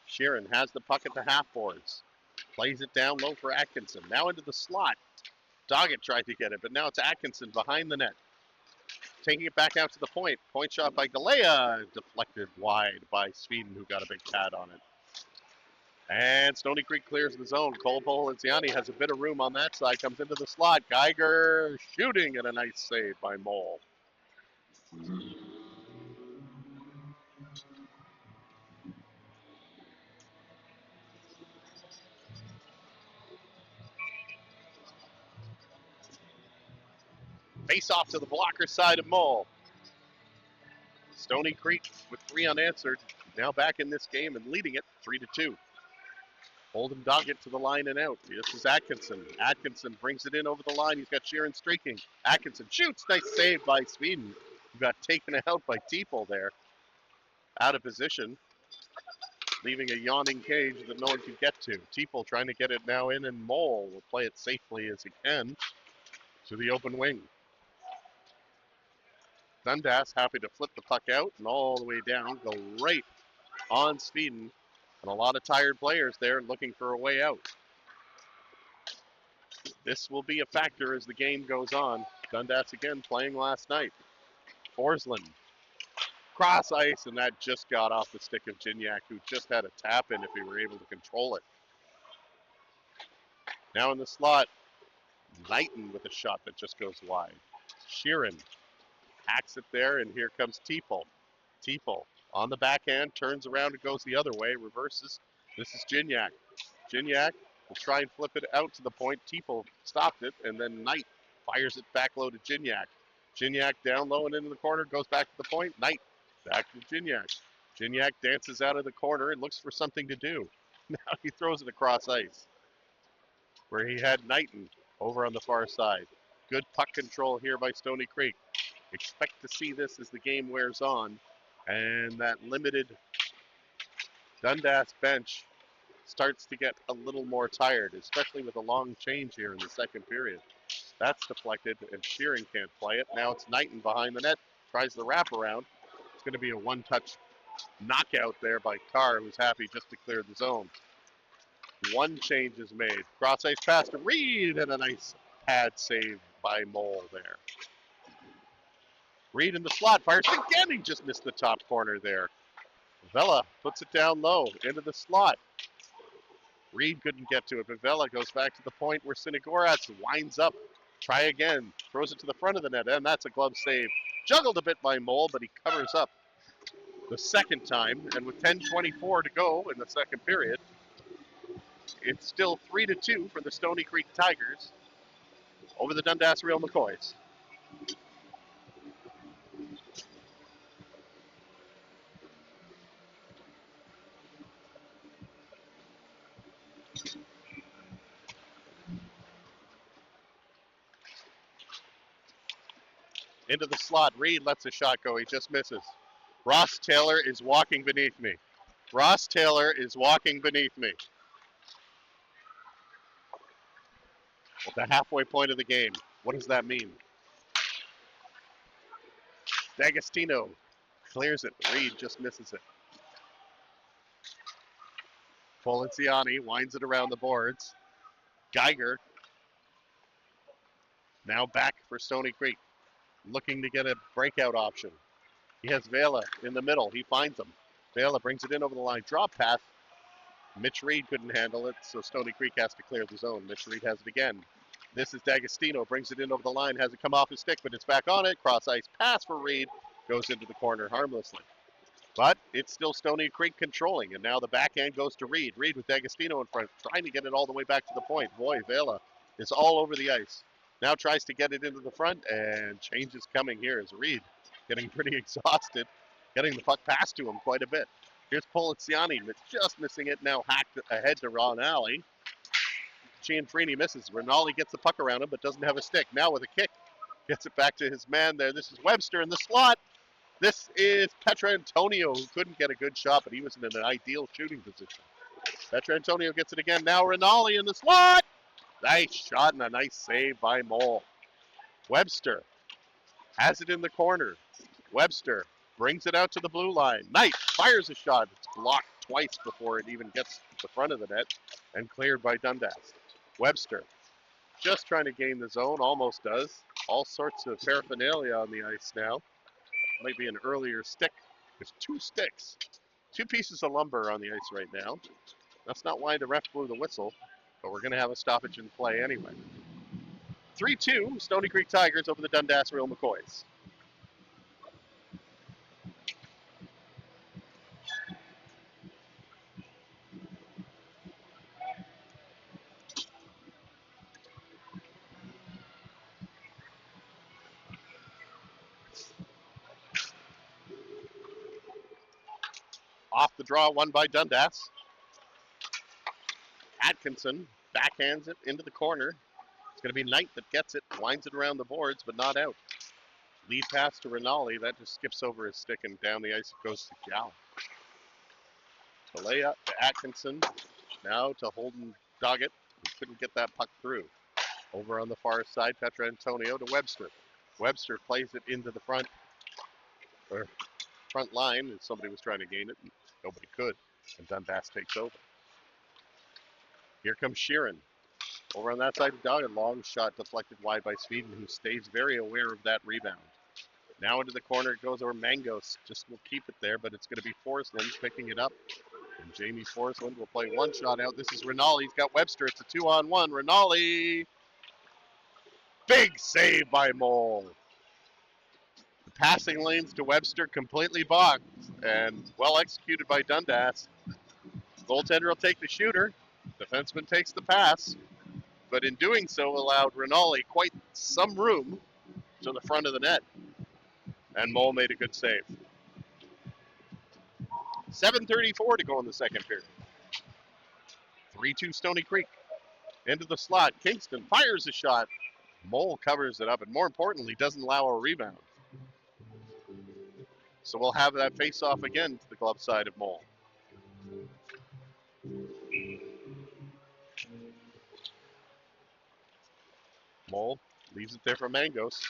Sheeran has the puck at the half boards. Plays it down low for Atkinson. Now into the slot. Doggett tried to get it, but now it's Atkinson behind the net. Taking it back out to the point. Point shot by Galea. Deflected wide by Sweden, who got a big pad on it. And Stoney Creek clears the zone. Cole Poliziani has a bit of room on that side. Comes into the slot. Geiger shooting, and a nice save by Mole. Face off to the blocker side of Mole. Stoney Creek with 3 unanswered. Now back in this game and leading it 3-2. Holden Doggett to the line and out. This is Atkinson. Atkinson brings it in over the line. He's got Sheeran streaking. Atkinson shoots. Nice save by Sweden, who got taken out by Teeple there. Out of position, leaving a yawning cage that no one can get to. Teeple trying to get it now in, and Mole will play it safely as he can to the open wing. Dundas happy to flip the puck out and all the way down, go right on Sweden. And a lot of tired players there looking for a way out. This will be a factor as the game goes on. Dundas again playing last night. Forsland. Cross ice, and that just got off the stick of Gignac, who just had a tap in if he were able to control it. Now in the slot, Knighton with a shot that just goes wide. Sheeran hacks it there, and here comes Teeple. Teeple on the backhand, turns around and goes the other way, reverses. This is Gignac. Gignac will try and flip it out to the point. Teeple stopped it, and then Knight fires it back low to Gignac. Gignac down low and into the corner, goes back to the point. Knight back to Gignac. Gignac dances out of the corner and looks for something to do. Now he throws it across ice, where he had Knighton over on the far side. Good puck control here by Stoney Creek. Expect to see this as the game wears on. And that limited Dundas bench starts to get a little more tired, especially with a long change here in the second period. That's deflected, and Sheeran can't play it. Now it's Knighton behind the net, tries the wraparound. It's going to be a one-touch knockout there by Carr, who's happy just to clear the zone. One change is made. Cross-ice pass to Reed, and a nice pad save by Mole there. Reed in the slot, fires again. He just missed the top corner there. Vela puts it down low into the slot. Reed couldn't get to it, but Vela goes back to the point where Sinigoratz winds up. Try again. Throws it to the front of the net, and that's a glove save. Juggled a bit by Mole, but he covers up the second time. And with 10:24 to go in the second period, it's still 3-2 for the Stoney Creek Tigers over the Dundas Real McCoys. Into the slot. Reed lets a shot go. He just misses. Ross Taylor is walking beneath me. Ross Taylor is walking beneath me. At the halfway point of the game. What does that mean? D'Agostino clears it. Reed just misses it. Poliziani winds it around the boards. Geiger now back for Stoney Creek, looking to get a breakout option. He has Vela in the middle. He finds him. Vela brings it in over the line. Drop pass. Mitch Reed couldn't handle it, so Stoney Creek has to clear the zone. Mitch Reed has it again. This is D'Agostino. Brings it in over the line. Has it come off his stick, but it's back on it. Cross ice pass for Reed. Goes into the corner harmlessly. But it's still Stoney Creek controlling, and now the backhand goes to Reed. Reed with D'Agostino in front, trying to get it all the way back to the point. Boy, Vela is all over the ice. Now tries to get it into the front, and change is coming here as Reed getting pretty exhausted, getting the puck passed to him quite a bit. Here's Poliziani, just missing it, now hacked ahead to Ron Alley. Cianfrini misses. Rinaldi gets the puck around him, but doesn't have a stick. Now with a kick, gets it back to his man there. This is Webster in the slot. This is Petrantonio, who couldn't get a good shot, but he was in an ideal shooting position. Petrantonio gets it again. Now Rinaldi in the slot. Nice shot and a nice save by Mole. Webster has it in the corner. Webster brings it out to the blue line. Knight fires a shot. It's blocked twice before it even gets to the front of the net and cleared by Dundas. Webster just trying to gain the zone, almost does. All sorts of paraphernalia on the ice now. Might be an earlier stick. There's two sticks. Two pieces of lumber on the ice right now. That's not why the ref blew the whistle, but we're going to have a stoppage in play anyway. 3-2, Stoney Creek Tigers over the Dundas Real McCoys. Off the draw, won by Dundas. Atkinson backhands it into the corner. It's going to be Knight that gets it, winds it around the boards, but not out. Lead pass to Rinaldi. That just skips over his stick, and down the ice it goes to Jow. Talea to Atkinson. Now to Holden Doggett, who couldn't get that puck through. Over on the far side, Petrantonio to Webster. Webster plays it into the front line, and somebody was trying to gain it, and nobody could, and Dundas takes over. Here comes Sheeran. Over on that side, Doggett, long shot deflected wide by Sweden, who stays very aware of that rebound. Now into the corner, it goes over Mangos. Just will keep it there, but it's going to be Forsland picking it up. And Jamie Forsland will play one shot out. This is Rinaldi. He's got Webster. It's a 2-on-1. Rinaldi. Big save by Mole. The passing lanes to Webster completely blocked and well executed by Dundas. Goaltender will take the shooter. Defenseman takes the pass. But in doing so, allowed Rinaldi quite some room to the front of the net. And Mole made a good save. 7:34 to go in the second period. 3-2 Stoney Creek. Into the slot. Kingston fires a shot. Mole covers it up, and more importantly, doesn't allow a rebound. So we'll have that face-off again to the glove side of Mole. Mole leaves it there for Mangos.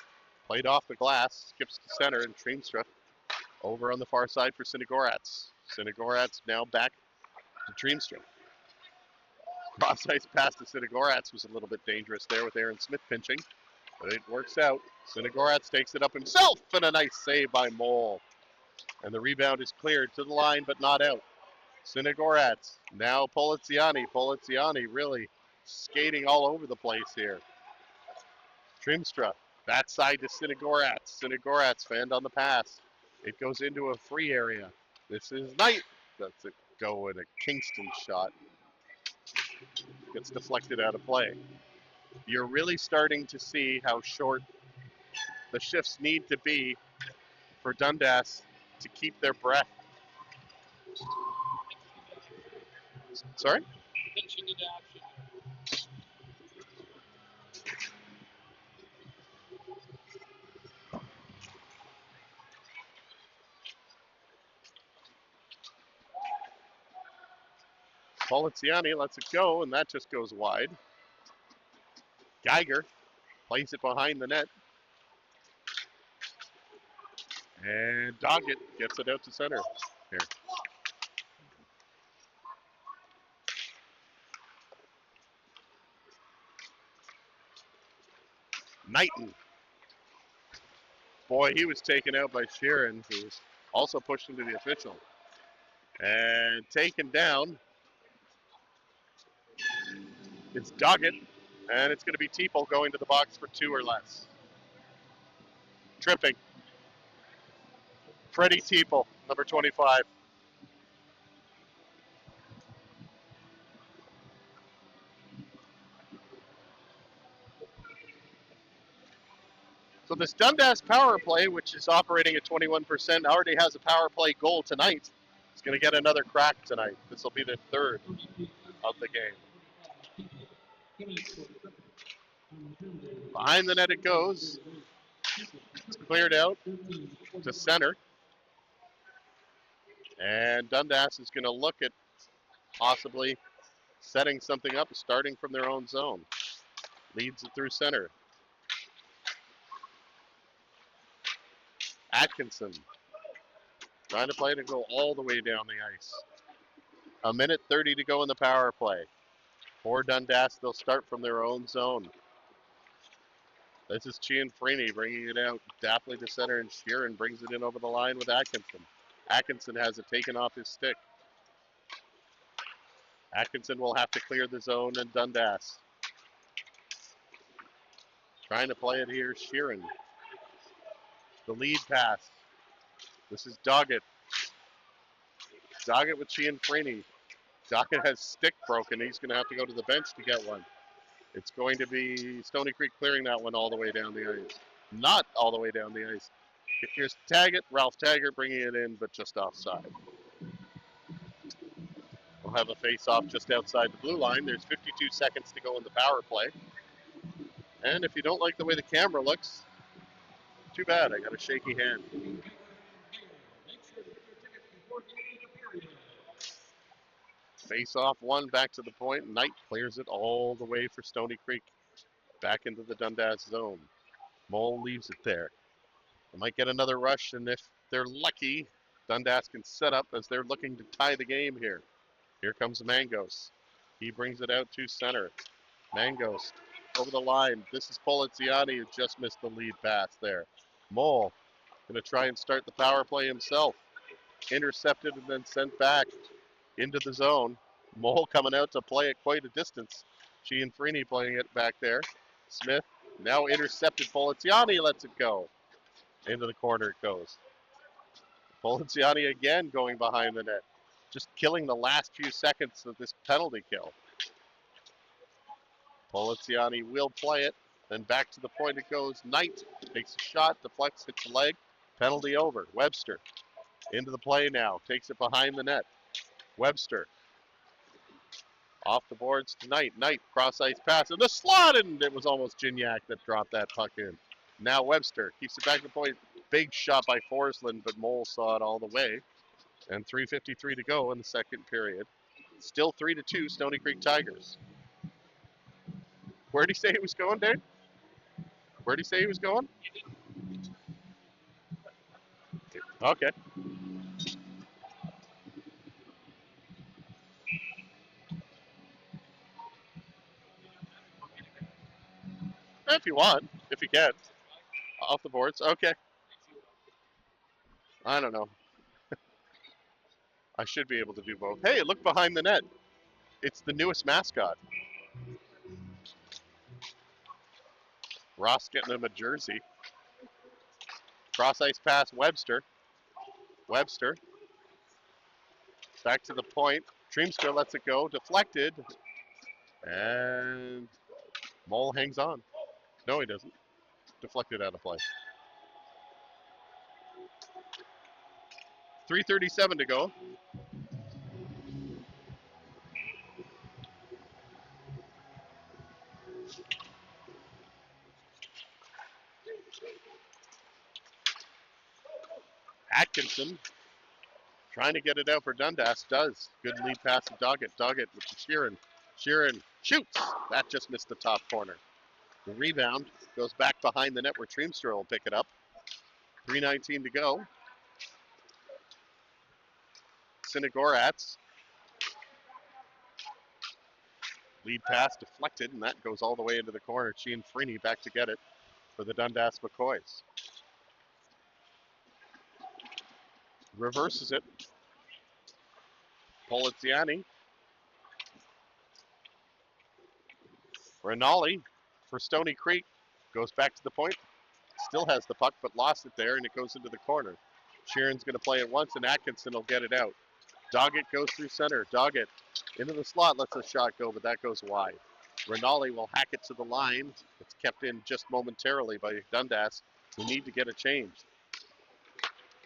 Played off the glass, skips to center, and Treemstra over on the far side for Sinigorats. Sinigorats now back to Treemstra. Cross-ice pass to Sinigorats was a little bit dangerous there with Aaron Smith pinching, but it works out. Sinigorats takes it up himself, and a nice save by Mole. And the rebound is cleared to the line, but not out. Sinigorats, now Poliziani. Poliziani really skating all over the place here. Trimstra, that side to Sinigorats. Sinigorats fanned on the pass. It goes into a free area. This is Knight. Lets it go in a Kingston shot. Gets deflected out of play. You're really starting to see how short the shifts need to be for Dundas to keep their breath. Sorry? Pitching into action. Poliziani lets it go, and that just goes wide. Geiger plays it behind the net. And Doggett gets it out to center here. Knighton. Boy, he was taken out by Sheeran, who was also pushed into the official. And taken down. It's Doggett, and it's going to be Teeple going to the box for 2 or less. Tripping. Freddie Teeple, number 25. So this Dundas power play, which is operating at 21%, already has a power play goal tonight. It's going to get another crack tonight. This will be the 3rd of the game. Behind the net it goes. It's cleared out to center. And Dundas is going to look at possibly setting something up, starting from their own zone. Leads it through center. Atkinson trying to play to go all the way down the ice. 1:30 to go in the power play. For Dundas, they'll start from their own zone. This is Cianfrini bringing it out daftly to center, and Sheeran brings it in over the line with Atkinson. Atkinson has it taken off his stick. Atkinson will have to clear the zone, and Dundas trying to play it here. Sheeran. The lead pass. This is Doggett. Doggett with Cianfrini. Doggett has stick broken. He's going to have to go to the bench to get one. It's going to be Stoney Creek clearing that one all the way down the ice. Not all the way down the ice. Here's Taggart, Ralph Taggart bringing it in, but just offside. We'll have a face-off just outside the blue line. There's 52 seconds to go in the power play. And if you don't like the way the camera looks, too bad. I got a shaky hand. Face-off one, back to the point. Knight clears it all the way for Stoney Creek. Back into the Dundas zone. Mole leaves it there. They might get another rush, and if they're lucky, Dundas can set up as they're looking to tie the game here. Here comes Mangos. He brings it out to center. Mangos over the line. This is Poliziani who just missed the lead pass there. Mole going to try and start the power play himself. Intercepted and then sent back into the zone. Mole coming out to play at quite a distance. Cianfrini playing it back there. Smith now intercepted. Poliziani lets it go. Into the corner it goes. Poliziani again going behind the net. Just killing the last few seconds of this penalty kill. Poliziani will play it. Then back to the point it goes. Knight takes a shot, deflects, hits the leg. Penalty over. Webster into the play now. Takes it behind the net. Webster off the boards to Knight. Knight cross ice pass in the slot, and it was almost Gignac that dropped that puck in. Now Webster keeps it back to the point. Big shot by Forsland, but Mole saw it all the way. And 3:53 to go in the second period. Still 3-2, Stoney Creek Tigers. Where did he say he was going, Dave? Where did he say he was going? Okay. If you want, if you can. Off the boards. Okay. I don't know. I should be able to do both. Hey, look behind the net. It's the newest mascot. Ross getting him a jersey. Cross ice pass, Webster. Webster. Back to the point. Dreamster lets it go. Deflected. And Mole hangs on. No, he doesn't. Deflected out of play. 3:37 to go. Atkinson Trying to get it out for Dundas. Does. Good lead pass to Doggett. Doggett with Sheeran. Sheeran shoots. That just missed the top corner. The rebound goes back behind the net where Treemstra will pick it up. 3:19 to go. Sinigorats. Lead pass deflected, and that goes all the way into the corner. Sheehan Freeney back to get it for the Dundas McCoys. Reverses it. Poliziani. Rinaldi for Stoney Creek. Goes back to the point. Still has the puck, but lost it there, and it goes into the corner. Sheeran's going to play it once, and Atkinson will get it out. Doggett goes through center. Doggett into the slot, lets a shot go, but that goes wide. Rinaldi will hack it to the line. It's kept in just momentarily by Dundas, who need to get a change.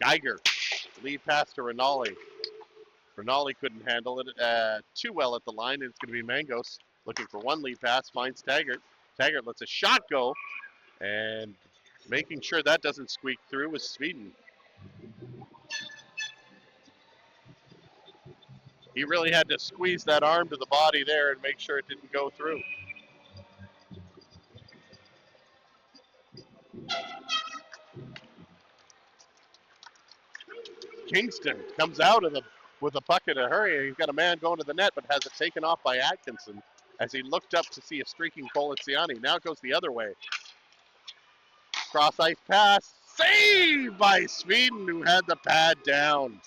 Geiger, lead pass to Rinaldi. Rinaldi couldn't handle it too well at the line, and it's going to be Mangos looking for one lead pass, finds Taggart. Taggart lets a shot go, and making sure that doesn't squeak through was Sweden. He really had to squeeze that arm to the body there and make sure it didn't go through. Kingston comes out of with a puck in a hurry. He's got a man going to the net, but has it taken off by Atkinson as he looked up to see a streaking Poliziani. Now it goes the other way. Cross ice pass, saved by Sweden, who had the pad down.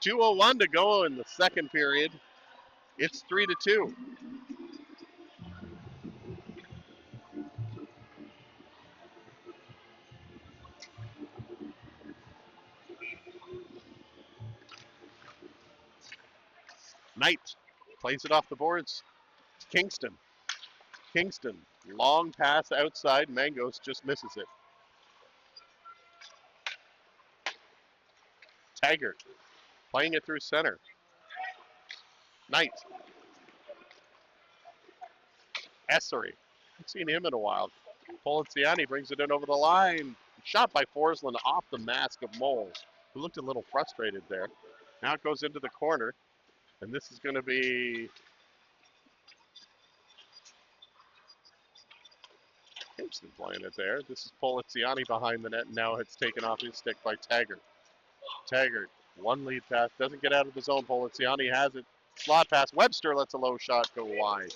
2:01 to go in the second period. It's 3-2. Knight plays it off the boards. Kingston. Kingston, long pass outside. Mangos just misses it. Taggart playing it through center. Knight. Essery. Haven't seen him in a while. Poliziani brings it in over the line. Shot by Forsland off the mask of Moles, who looked a little frustrated there. Now it goes into the corner, and this is going to be Kingston playing it there. This is Poliziani behind the net, and now it's taken off his stick by Taggart. Taggart, one lead pass, doesn't get out of the zone. Poliziani has it. Slot pass. Webster lets a low shot go wide.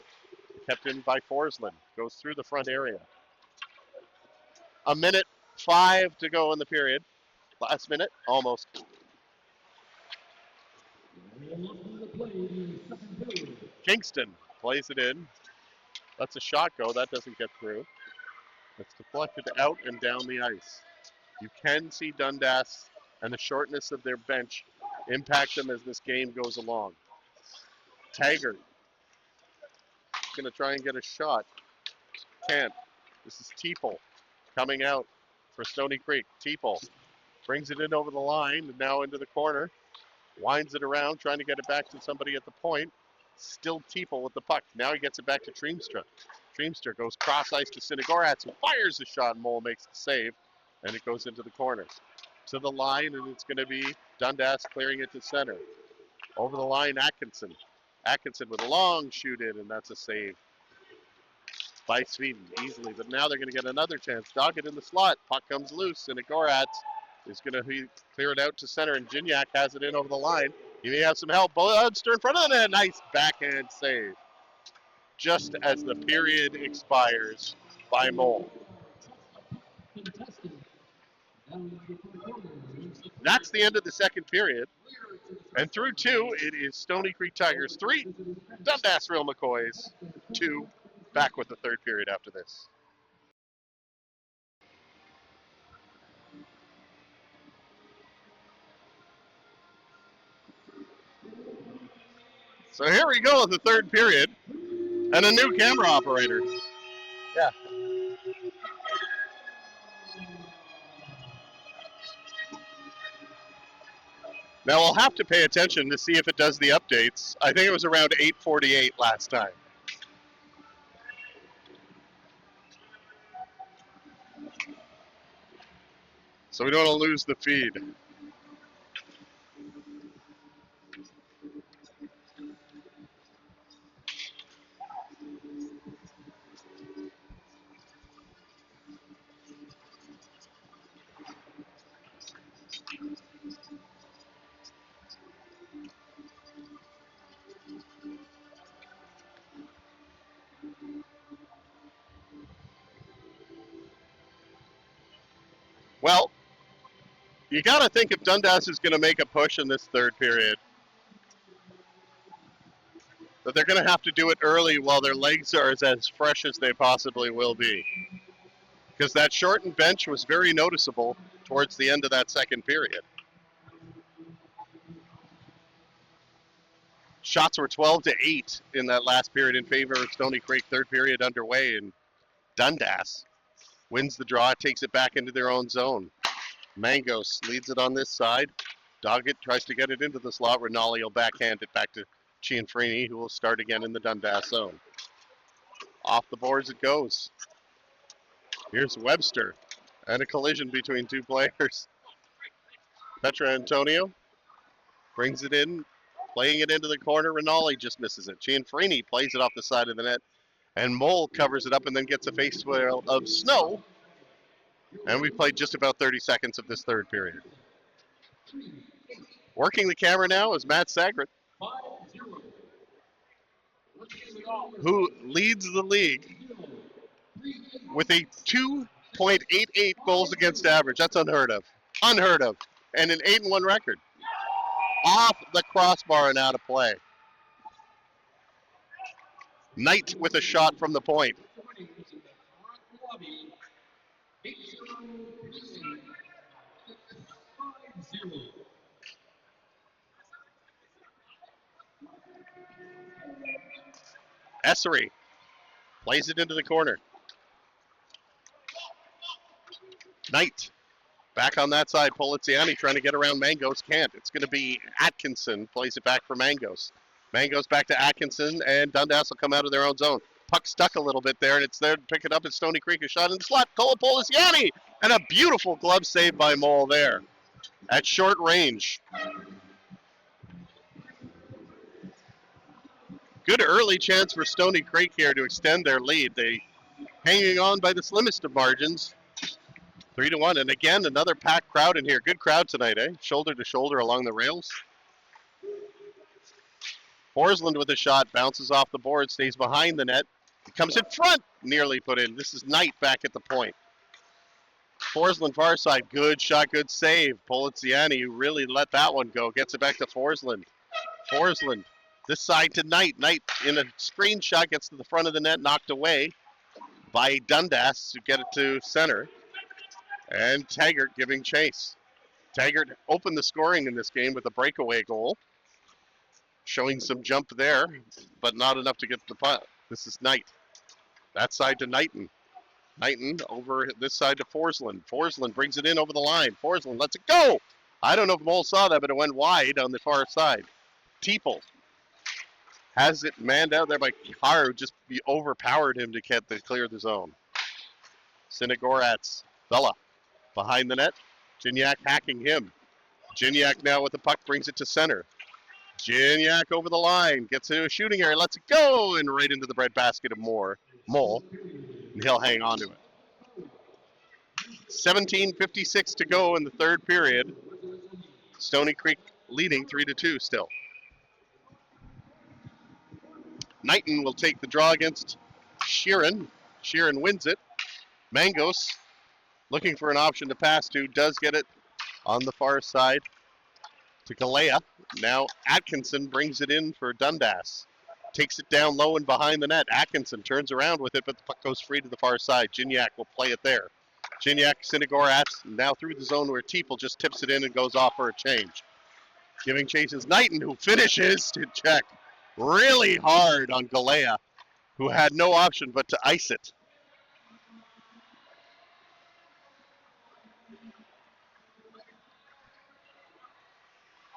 Kept in by Forsland. Goes through the front area. 1:05 to go in the period. Last minute, almost. Kingston plays it in. Lets a shot go. That doesn't get through. It's deflected out and down the ice. You can see Dundas and the shortness of their bench impact them as this game goes along. Taggart going to try and get a shot. Can't. This is Teeple coming out for Stoney Creek. Teeple brings it in over the line and now into the corner. Winds it around, trying to get it back to somebody at the point. Still Teeple with the puck. Now he gets it back to Treemstra. Treemstra goes cross ice to Sinigorats, who fires the shot. Mole makes the save, and it goes into the corner. To the line, and it's going to be Dundas clearing it to center. Over the line, Atkinson. Atkinson with a long shoot in, and that's a save by Sweden easily. But now they're going to get another chance. Doggett in the slot. Puck comes loose, and Sinigorats is going to clear it out to center, and Gignac has it in over the line. He may have some help. Budster in front of the net. Nice backhand save. Just as the period expires by Mole. That's the end of the second period. And through two, it is Stoney Creek Tigers 3, Dundas Real McCoys 2. Back with the third period after this. So here we go with the third period. And a new camera operator. Yeah. Now we'll have to pay attention to see if it does the updates. I think it was around 8:48 last time. so we don't want to lose the feed. Well, you got to think if Dundas is going to make a push in this third period, that they're going to have to do it early while their legs are as fresh as they possibly will be. Because that shortened bench was very noticeable towards the end of that second period. Shots were 12-8 in that last period in favor of Stoney Creek. Third period underway, and Dundas wins the draw, takes it back into their own zone. Mangos leads it on this side. Doggett tries to get it into the slot. Rinaldi will backhand it back to Cianfrini, who will start again in the Dundas zone. Off the boards it goes. Here's Webster, and a collision between two players. Petra Antonio brings it in, playing it into the corner. Rinaldi just misses it. Cianfrini plays it off the side of the net, and Mole covers it up and then gets a face swirl of snow. And we've played just about 30 seconds of this third period. Working the camera now is Matt Sagret, who leads the league with a 2.88 goals against average. That's unheard of. Unheard of. And an 8-1 record. Off the crossbar and out of play. Knight with a shot from the point. Essery plays it into the corner. Knight back on that side. Poliziani trying to get around Mangos. Can't. It's going to be Atkinson. Plays it back for Mangos. Mangos back to Atkinson, and Dundas will come out of their own zone. Puck stuck a little bit there, and it's there to pick it up. It's Stoney Creek. A shot in the slot. Poliziani! And a beautiful glove save by Mole there at short range. Good early chance for Stoney Creek here to extend their lead. They hanging on by the slimmest of margins. 3-1, and again, another packed crowd in here. Good crowd tonight, eh? Shoulder to shoulder along the rails. Forsland with a shot, bounces off the board, stays behind the net. It comes in front, nearly put in. This is Knight back at the point. Forsland far side, good shot, good save. Poliziani, who really let that one go, gets it back to Forsland. Forsland, this side to Knight. Knight in a screenshot gets to the front of the net, knocked away by Dundas to get it to center. And Taggart giving chase. Taggart opened the scoring in this game with a breakaway goal. Showing some jump there, but not enough to get the puck. This is Knight. That side to Knighton. Knighton over this side to Forsland. Forsland brings it in over the line. Forsland lets it go. I don't know if Mole saw that, but it went wide on the far side. Teeple has it manned out there by Carr, who just overpowered him to get to clear the zone. Sinagoratz. Vela behind the net. Gignac hacking him. Gignac now with the puck brings it to center. Gignac over the line, gets into a shooting area, lets it go, and right into the breadbasket of Mole, and he'll hang on to it. 17:56 to go in the third period. Stoney Creek leading 3-2 still. Knighton will take the draw against Sheeran. Sheeran wins it. Mangos looking for an option to pass to, does get it on the far side to Galea. Now Atkinson brings it in for Dundas. Takes it down low and behind the net. Atkinson turns around with it, but the puck goes free to the far side. Gignac will play it there. Gignac, Sinagoratz, now through the zone where Teeple just tips it in and goes off for a change. Giving chase is Knighton, who finishes to check really hard on Galea, who had no option but to ice it.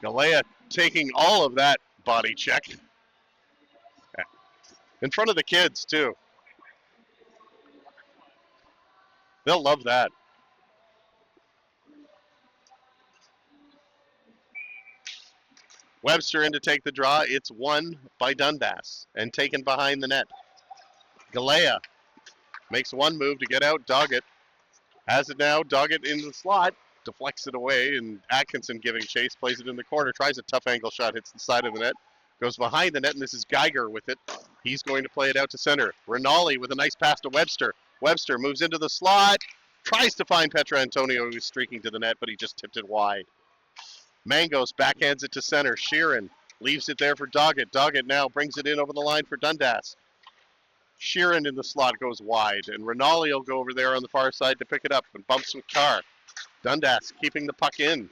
Galea taking all of that body check. In front of the kids, too. They'll love that. Webster in to take the draw. It's won by Dundas and taken behind the net. Galea makes one move to get out. Doggett has it now. Doggett in the slot. Deflects it away, and Atkinson giving chase. Plays it in the corner. Tries a tough angle shot. Hits the side of the net. Goes behind the net, and this is Geiger with it. He's going to play it out to center. Rinaldi with a nice pass to Webster. Webster moves into the slot. Tries to find Petrantonio, who's streaking to the net, but he just tipped it wide. Mangos backhands it to center. Sheeran leaves it there for Doggett. Doggett now brings it in over the line for Dundas. Sheeran in the slot goes wide, and Rinaldi will go over there on the far side to pick it up and bumps with Carr. Dundas keeping the puck in,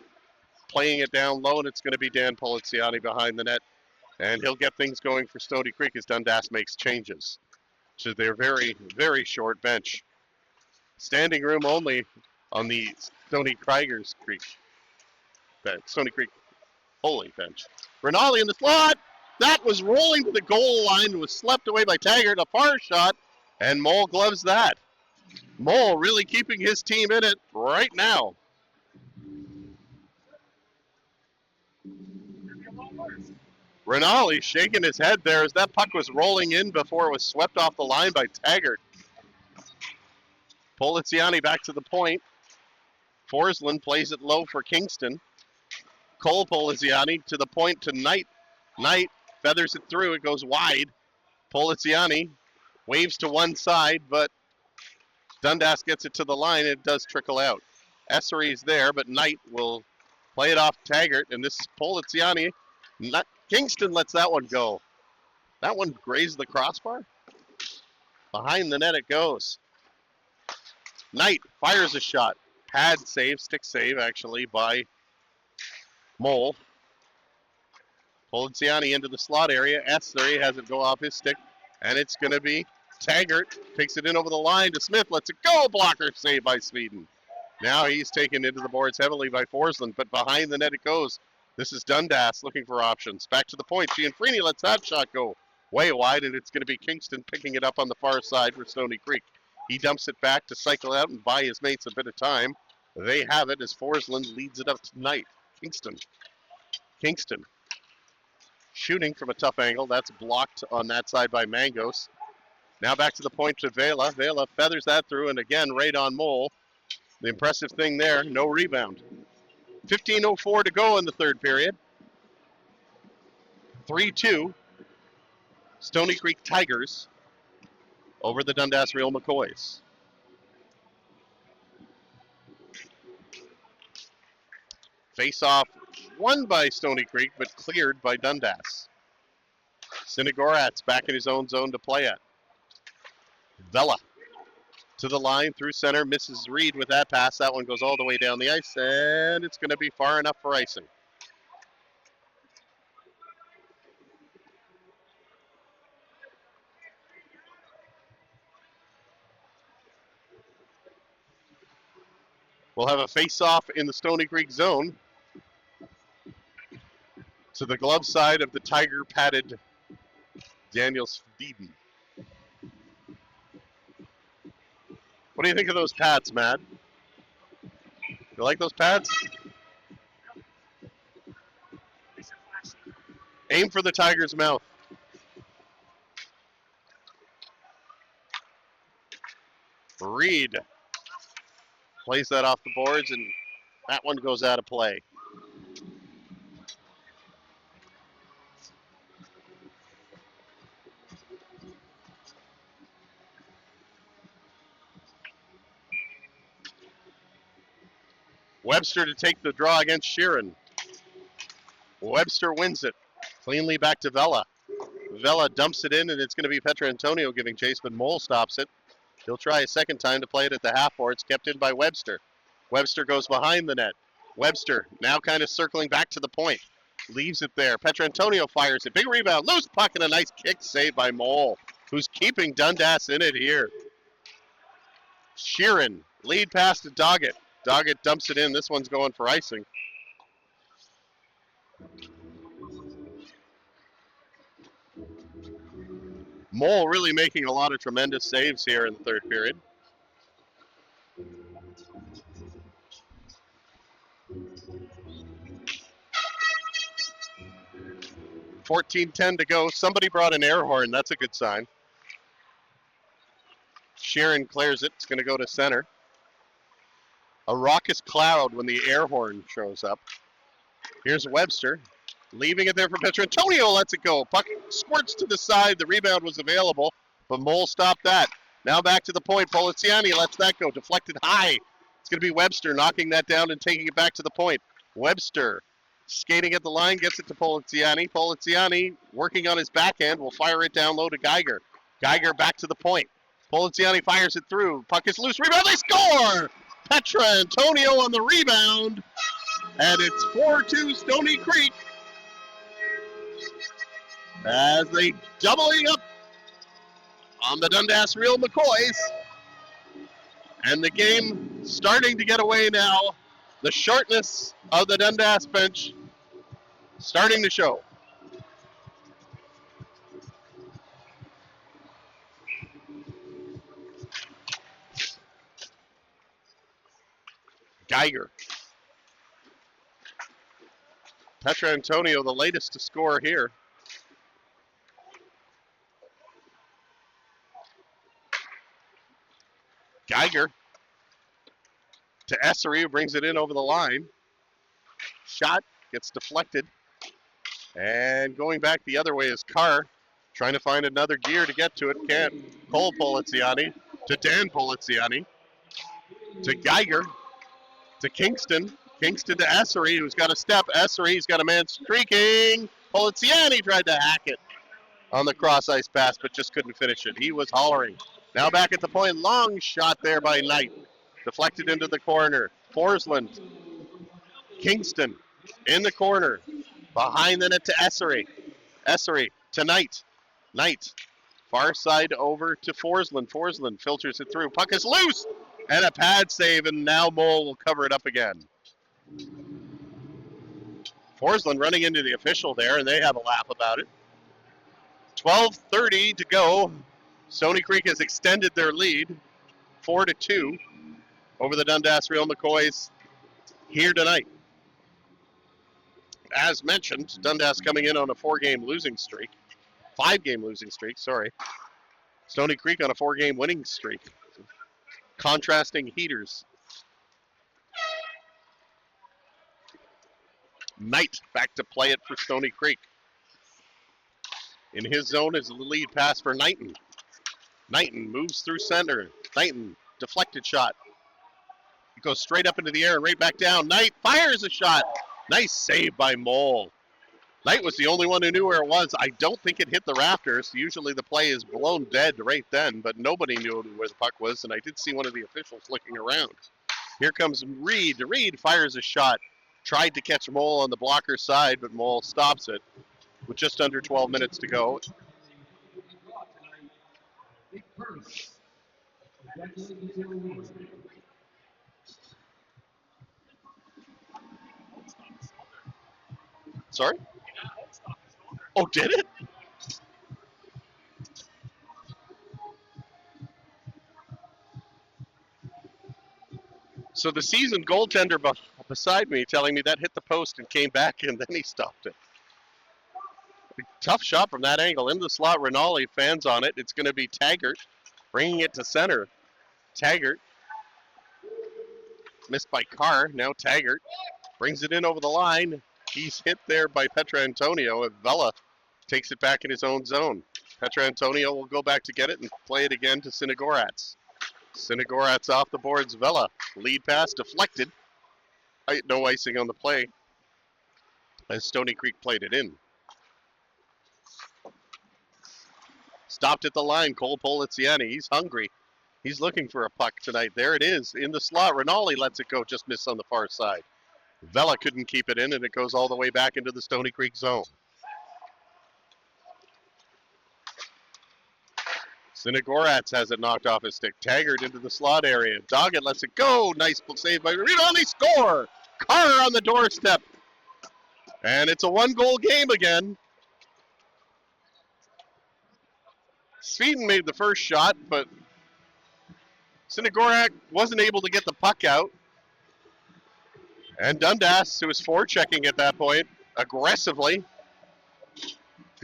playing it down low, and it's going to be Dan Poliziani behind the net. And he'll get things going for Stoney Creek as Dundas makes changes to their very, very short bench. Standing room only on the Stoney Creek Holy bench. Rinaldi in the slot. That was rolling to the goal line and was swept away by Taggart. A far shot, and Mole gloves that. Mole really keeping his team in it right now. Rinaldi shaking his head there as that puck was rolling in before it was swept off the line by Taggart. Poliziani back to the point. Forsland plays it low for Kingston. Cole Poliziani to the point to Knight. Knight feathers it through. It goes wide. Poliziani waves to one side, but Dundas gets it to the line. It does trickle out. Essery's there, but Knight will play it off Taggart, and this is Poliziani. Kingston lets that one go. That one grazed the crossbar. Behind the net it goes. Knight fires a shot. Pad save, stick save actually by Mole. Poliziani into the slot area. Essery has it go off his stick, and it's going to be Taggart. Takes it in over the line to Smith. Lets it go. Blocker save by Sweden. Now he's taken into the boards heavily by Forsland, but behind the net it goes. This is Dundas looking for options. Back to the point. Gianfrini lets that shot go way wide, and it's going to be Kingston picking it up on the far side for Stoney Creek. He dumps it back to cycle out and buy his mates a bit of time. They have it as Forsland leads it up tonight. Kingston shooting from a tough angle. That's blocked on that side by Mangos. Now back to the point to Vela. Vela feathers that through, and again right on Mole. The impressive thing there, no rebound. 15:04 to go in the third period. 3-2. Stoney Creek Tigers over the Dundas Real McCoys. Face-off won by Stoney Creek, but cleared by Dundas. Sinigorat's back in his own zone to play at. Vela to the line through center, misses Reed with that pass. That one goes all the way down the ice, and it's going to be far enough for icing. We'll have a face-off in the Stoney Creek zone to the glove side of the Tiger-padded Daniel Steeden. What do you think of those pads, Matt? You like those pads? Aim for the Tiger's mouth. Reed plays that off the boards, and that one goes out of play. Webster to take the draw against Sheeran. Webster wins it. Cleanly back to Vela. Vela dumps it in, and it's going to be Petrantonio giving chase, but Mole stops it. He'll try a second time to play it at the half boards, kept in by Webster. Webster goes behind the net. Webster now kind of circling back to the point. Leaves it there. Petrantonio fires it. Big rebound. Loose puck and a nice kick saved by Mole, who's keeping Dundas in it here. Sheeran, lead pass to Doggett. Doggett dumps it in. This one's going for icing. Mole really making a lot of tremendous saves here in the third period. 14:10 to go. Somebody brought an air horn. That's a good sign. Sharon clears it. It's going to go to center. A raucous cloud when the air horn shows up. Here's Webster. Leaving it there for Petrantonio. Lets it go. Puck squirts to the side. The rebound was available, but Mole stopped that. Now back to the point. Poliziani lets that go. Deflected high. It's going to be Webster knocking that down and taking it back to the point. Webster skating at the line, gets it to Poliziani. Poliziani working on his backhand will fire it down low to Geiger. Geiger back to the point. Poliziani fires it through. Puck is loose. Rebound. They score! Petrantonio on the rebound. And it's 4-2 Stoney Creek. As they doubling up on the Dundas Real McCoys. And the game starting to get away now. The shortness of the Dundas bench starting to show. Geiger. Petrantonio, the latest to score here. Geiger to Essery, who brings it in over the line. Shot gets deflected. And going back the other way is Carr, trying to find another gear to get to it. Can't. Cole Poliziani to Dan Poliziani to Geiger to Kingston. Kingston to Essery, who's got a step. Essery's got a man streaking. Poliziani tried to hack it on the cross ice pass, but just couldn't finish it. He was hollering. Now back at the point. Long shot there by Knight. Deflected into the corner. Forsland. Kingston in the corner. Behind the net to Essery. Essery to Knight. Knight. Far side over to Forsland. Forsland filters it through. Puck is loose. And a pad save, and now Mole will cover it up again. Forsland running into the official there, and they have a laugh about it. 12:30 to go. Stoney Creek has extended their lead, 4-2, over the Dundas Real McCoys here tonight. As mentioned, Dundas coming in on a 5-game losing streak. Stoney Creek on a 4-game winning streak. Contrasting heaters. Knight back to play it for Stoney Creek. In his zone is the lead pass for Knighton. Knighton moves through center. Knighton, deflected shot. It goes straight up into the air and right back down. Knight fires a shot. Nice save by Mole. Knight was the only one who knew where it was. I don't think it hit the rafters. Usually the play is blown dead right then, but nobody knew where the puck was, and I did see one of the officials looking around. Here comes Reed. Reed fires a shot. Tried to catch Mole on the blocker side, but Mole stops it with just under 12 minutes to go. Sorry? Oh, did it? So the seasoned goaltender beside me telling me that hit the post and came back, and then he stopped it. Tough shot from that angle. Into the slot, Rinaldi, fans on it. It's going to be Taggart bringing it to center. Taggart. Missed by Carr. Now Taggart brings it in over the line. He's hit there by Petrantonio, and Vela takes it back in his own zone. Petrantonio will go back to get it and play it again to Sinigorats. Sinigorats off the boards. Vela, lead pass deflected. No icing on the play as Stoney Creek played it in. Stopped at the line, Cole Poliziani. He's hungry. He's looking for a puck tonight. There it is in the slot. Rinaldi lets it go, just missed on the far side. Vela couldn't keep it in, and it goes all the way back into the Stoney Creek zone. Sinigorats has it knocked off his stick. Taggart into the slot area. Doggett lets it go. Nice save by Rinaldi. Score! Carr on the doorstep. And it's a 1-goal game again. Sweden made the first shot, but Sinigorak wasn't able to get the puck out. And Dundas, who was forechecking at that point, aggressively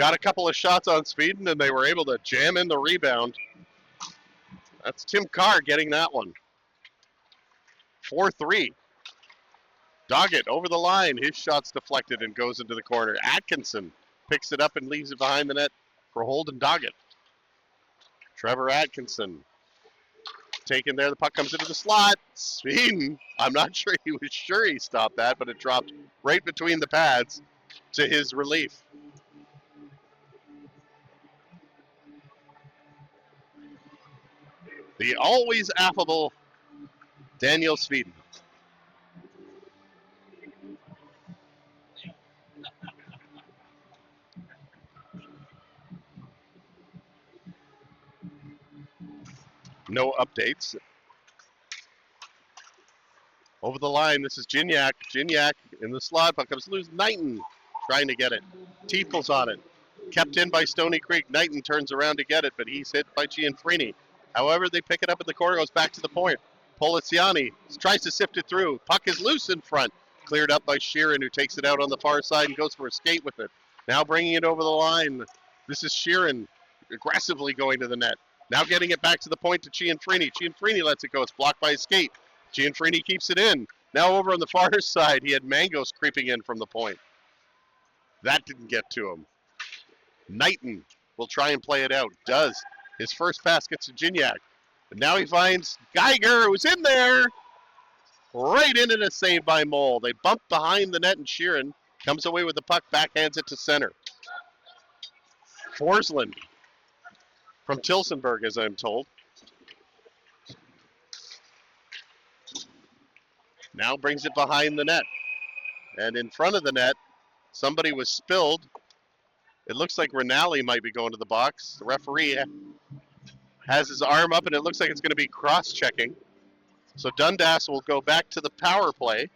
got a couple of shots on Sweden, and they were able to jam in the rebound. That's Tim Carr getting that one. 4-3. Doggett over the line. His shot's deflected and goes into the corner. Atkinson picks it up and leaves it behind the net for Holden Doggett. Trevor Atkinson taken there. The puck comes into the slot. Sweden, I'm not sure he was sure he stopped that, but it dropped right between the pads to his relief. The always affable Daniel Sweden. No updates. Over the line, this is Gignac. Gignac in the slot, puck comes loose. Knighton trying to get it. Teeples on it. Kept in by Stoney Creek. Knighton turns around to get it, but he's hit by Gianfrini. However, they pick it up at the corner, goes back to the point. Policiani tries to sift it through. Puck is loose in front. Cleared up by Sheeran, who takes it out on the far side and goes for a skate with it. Now bringing it over the line. This is Sheeran aggressively going to the net. Now getting it back to the point to Gianfrini. Gianfrini lets it go. It's blocked by a skate. Gianfrini keeps it in. Now over on the far side, he had Mangos creeping in from the point. That didn't get to him. Knighton will try and play it out. Does. His first pass gets to Gignac. And now he finds Geiger, who's in there. Right in and a save by Mole. They bump behind the net, and Sheeran comes away with the puck, backhands it to center. Forsland from Tilsonburg, as I'm told. Now brings it behind the net. And in front of the net, somebody was spilled. It looks like Rinaldi might be going to the box. The referee has his arm up, and it looks like it's going to be cross-checking. So Dundas will go back to the power play.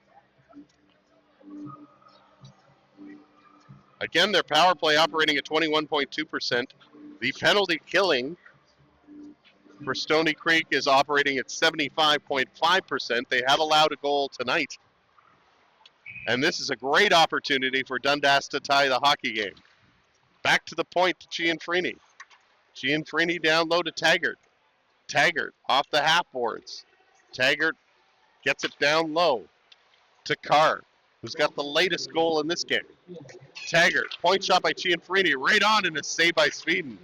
Again, their power play operating at 21.2%. The penalty killing for Stoney Creek is operating at 75.5%. They have allowed a goal tonight. And this is a great opportunity for Dundas to tie the hockey game. Back to the point to Gianfrini. Gianfrini down low to Taggart. Taggart off the half boards. Taggart gets it down low to Carr, who's got the latest goal in this game. Taggart, point shot by Gianfrini, right on, and a save by Sweden.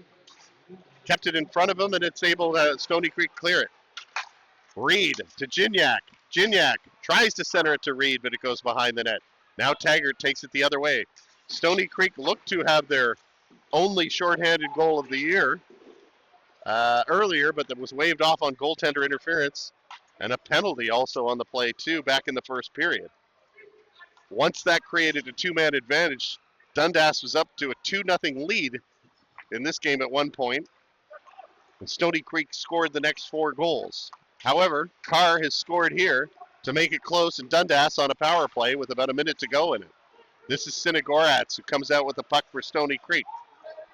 Kept it in front of him, and it's able to Stoney Creek clear it. Reed to Gignac. Gignac tries to center it to Reed, but it goes behind the net. Now Taggart takes it the other way. Stoney Creek looked to have their only shorthanded goal of the year earlier, but that was waved off on goaltender interference, and a penalty also on the play too back in the first period. Once that created a two-man advantage, Dundas was up to a 2-0 lead in this game at one point, and Stoney Creek scored the next 4 goals. However, Carr has scored here to make it close, and Dundas on a power play with about a minute to go in it. This is Sinagoratz, who comes out with the puck for Stoney Creek.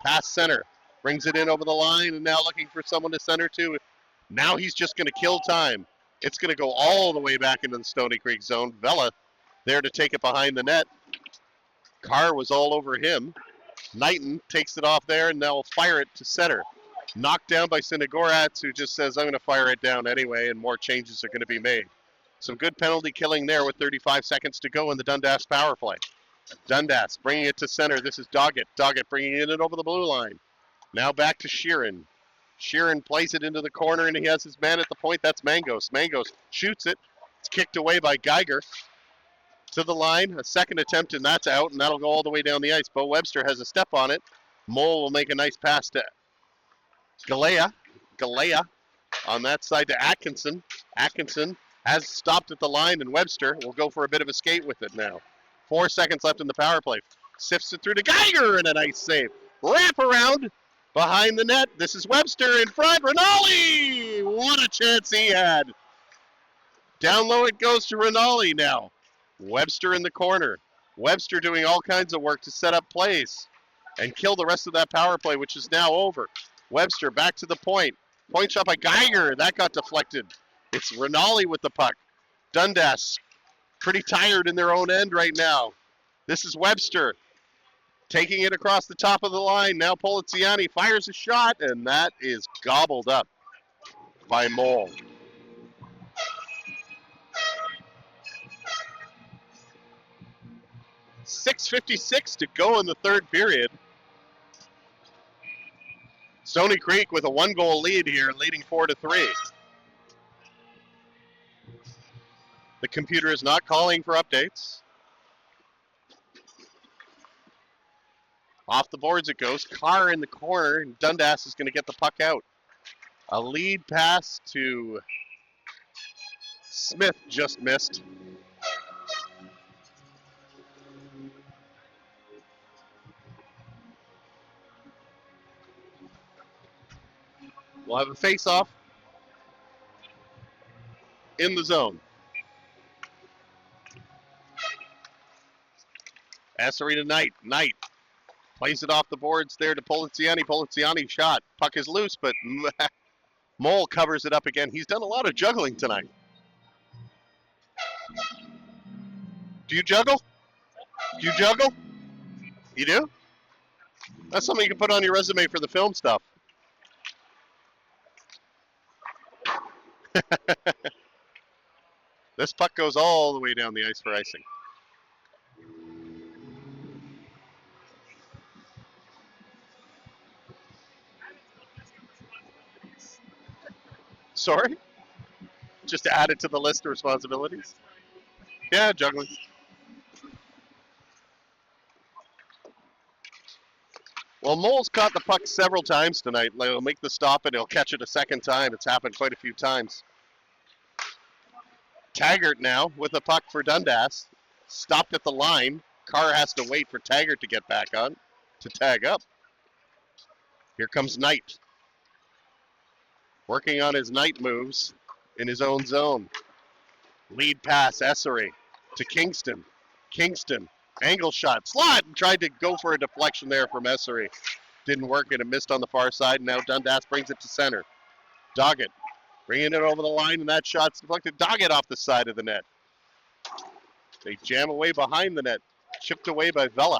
Pass center, brings it in over the line, and now looking for someone to center to. Now he's just going to kill time. It's going to go all the way back into the Stoney Creek zone. Vela there to take it behind the net. Carr was all over him. Knighton takes it off there, and they'll fire it to center. Knocked down by Sinagoratz, who just says, I'm going to fire it down anyway, and more changes are going to be made. Some good penalty killing there with 35 seconds to go in the Dundas power play. Dundas bringing it to center. This is Doggett. Doggett bringing it in over the blue line. Now back to Sheeran. Sheeran plays it into the corner, and he has his man at the point. That's Mangos. Mangos shoots it. It's kicked away by Geiger. To the line. A second attempt, and that's out, and that'll go all the way down the ice. Bo Webster has a step on it. Mole will make a nice pass to Galea. Galea on that side to Atkinson. Atkinson has stopped at the line, and Webster will go for a bit of a skate with it now. 4 seconds left in the power play. Sifts it through to Geiger, and a nice save. Wrap around behind the net. This is Webster in front. Rinaldi! What a chance he had. Down low it goes to Rinaldi now. Webster in the corner. Webster doing all kinds of work to set up plays and kill the rest of that power play, which is now over. Webster back to the point. Point shot by Geiger. That got deflected. It's Rinaldi with the puck. Dundas pretty tired in their own end right now. This is Webster. Taking it across the top of the line. Now Poliziani fires a shot, and that is gobbled up by Mole. 6:56 to go in the third period. Stoney Creek with a 1-goal lead here, leading 4-3. The computer is not calling for updates. Off the boards it goes. Carr in the corner, and Dundas is going to get the puck out. A lead pass to Smith just missed. We'll have a face-off in the zone. Essery to Knight. Knight plays it off the boards there to Poliziani. Poliziani shot. Puck is loose, but Mole covers it up again. He's done a lot of juggling tonight. Do you juggle? Do you juggle? You do? That's something you can put on your resume for the film stuff. This puck goes all the way down the ice for icing. Sorry? Just to add it to the list of responsibilities? Yeah, juggling. Well, Mole's caught the puck several times tonight. He'll make the stop and he'll catch it a second time. It's happened quite a few times. Taggart now with the puck for Dundas. Stopped at the line. Carr has to wait for Taggart to get back on to tag up. Here comes Knight. Working on his Knight moves in his own zone. Lead pass, Essery to Kingston. Kingston, angle shot, slot, and tried to go for a deflection there from Essery. Didn't work and it missed on the far side. Now Dundas brings it to center. Doggett bringing it over the line, and that shot's deflected. Doggett off the side of the net. They jam away behind the net. Chipped away by Vela.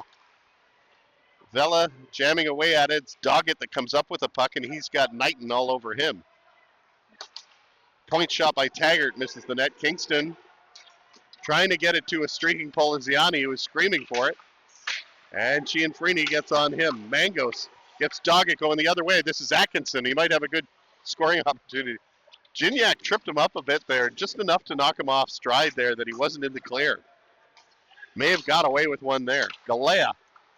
Vela jamming away at it. It's Doggett that comes up with the puck, and he's got Knighton all over him. Point shot by Taggart misses the net. Kingston trying to get it to a streaking Poliziani, who is screaming for it. And Cianfrini gets on him. Mangos gets Doggett going the other way. This is Atkinson. He might have a good scoring opportunity. Gignac tripped him up a bit there, just enough to knock him off stride there that he wasn't in the clear. May have got away with one there. Galea,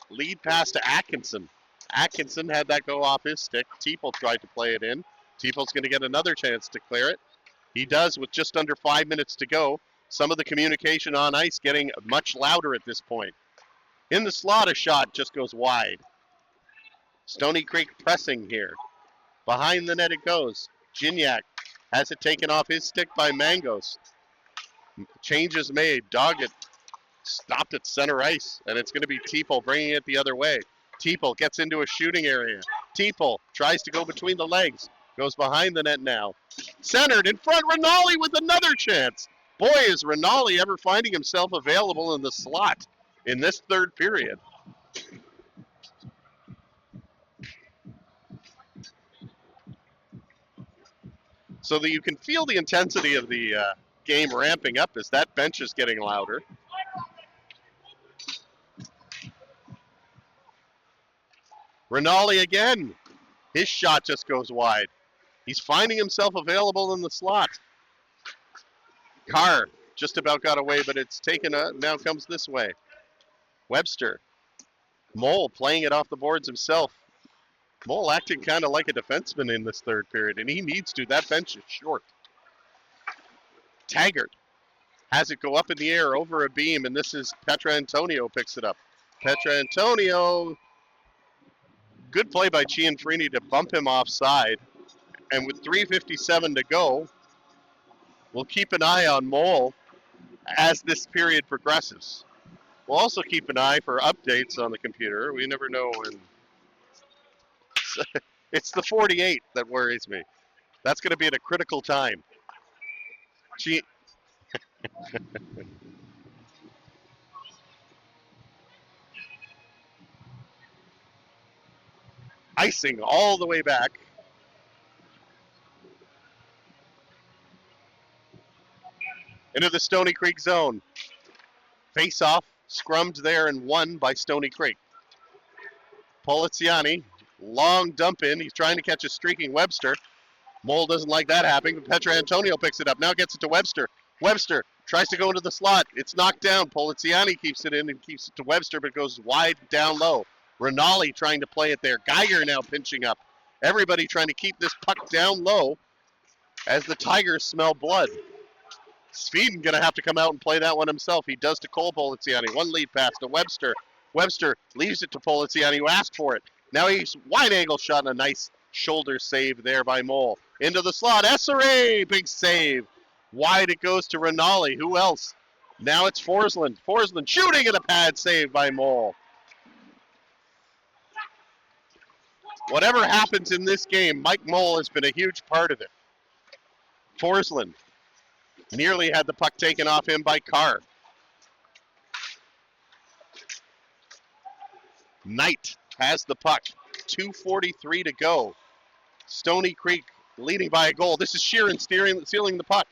lead pass to Atkinson. Atkinson had that go off his stick. Teeple tried to play it in. Teeple's going to get another chance to clear it. He does with just under 5 minutes to go. Some of the communication on ice getting much louder at this point. In the slot, a shot just goes wide. Stoney Creek pressing here. Behind the net it goes. Gignac has it taken off his stick by Mangos. Changes made. Doggett stopped at center ice, and it's going to be Teeple bringing it the other way. Teeple gets into a shooting area. Teeple tries to go between the legs. Goes behind the net now. Centered in front. Rinaldi with another chance. Boy, is Rinaldi ever finding himself available in the slot in this third period. So that you can feel the intensity of the game ramping up as that bench is getting louder. Rinaldi again. His shot just goes wide. He's finding himself available in the slot. Carr just about got away, but it's taken now comes this way. Webster. Mole playing it off the boards himself. Mole acting kind of like a defenseman in this third period, and he needs to. That bench is short. Taggart has it go up in the air over a beam, and this is Pietrangelo picks it up. Pietrangelo, good play by Cianfrini to bump him offside. And with 3:57 to go, we'll keep an eye on Mole as this period progresses. We'll also keep an eye for updates on the computer. We never know when. It's the 48 that worries me. That's going to be at a critical time. icing all the way back. Into the Stoney Creek zone. Face off, scrummed there and won by Stoney Creek. Poliziani, long dump in. He's trying to catch a streaking Webster. Mole doesn't like that happening, but Petra Antonio picks it up. Now gets it to Webster. Webster tries to go into the slot. It's knocked down. Poliziani keeps it in and keeps it to Webster, but goes wide down low. Rinaldi trying to play it there. Geiger now pinching up. Everybody trying to keep this puck down low as the Tigers smell blood. Sweden going to have to come out and play that one himself. He does to Cole Poliziani. One lead pass to Webster. Webster leaves it to Poliziani, who asked for it. Now he's wide angle shot and a nice shoulder save there by Mole. Into the slot. Essere, big save. Wide it goes to Rinaldi. Who else? Now it's Forsland. Forsland shooting at a pad save by Mole. Whatever happens in this game, Mike Mole has been a huge part of it. Forsland nearly had the puck taken off him by Carr. Knight has the puck. 2:43 to go. Stoney Creek leading by a goal. This is Sheeran stealing the puck.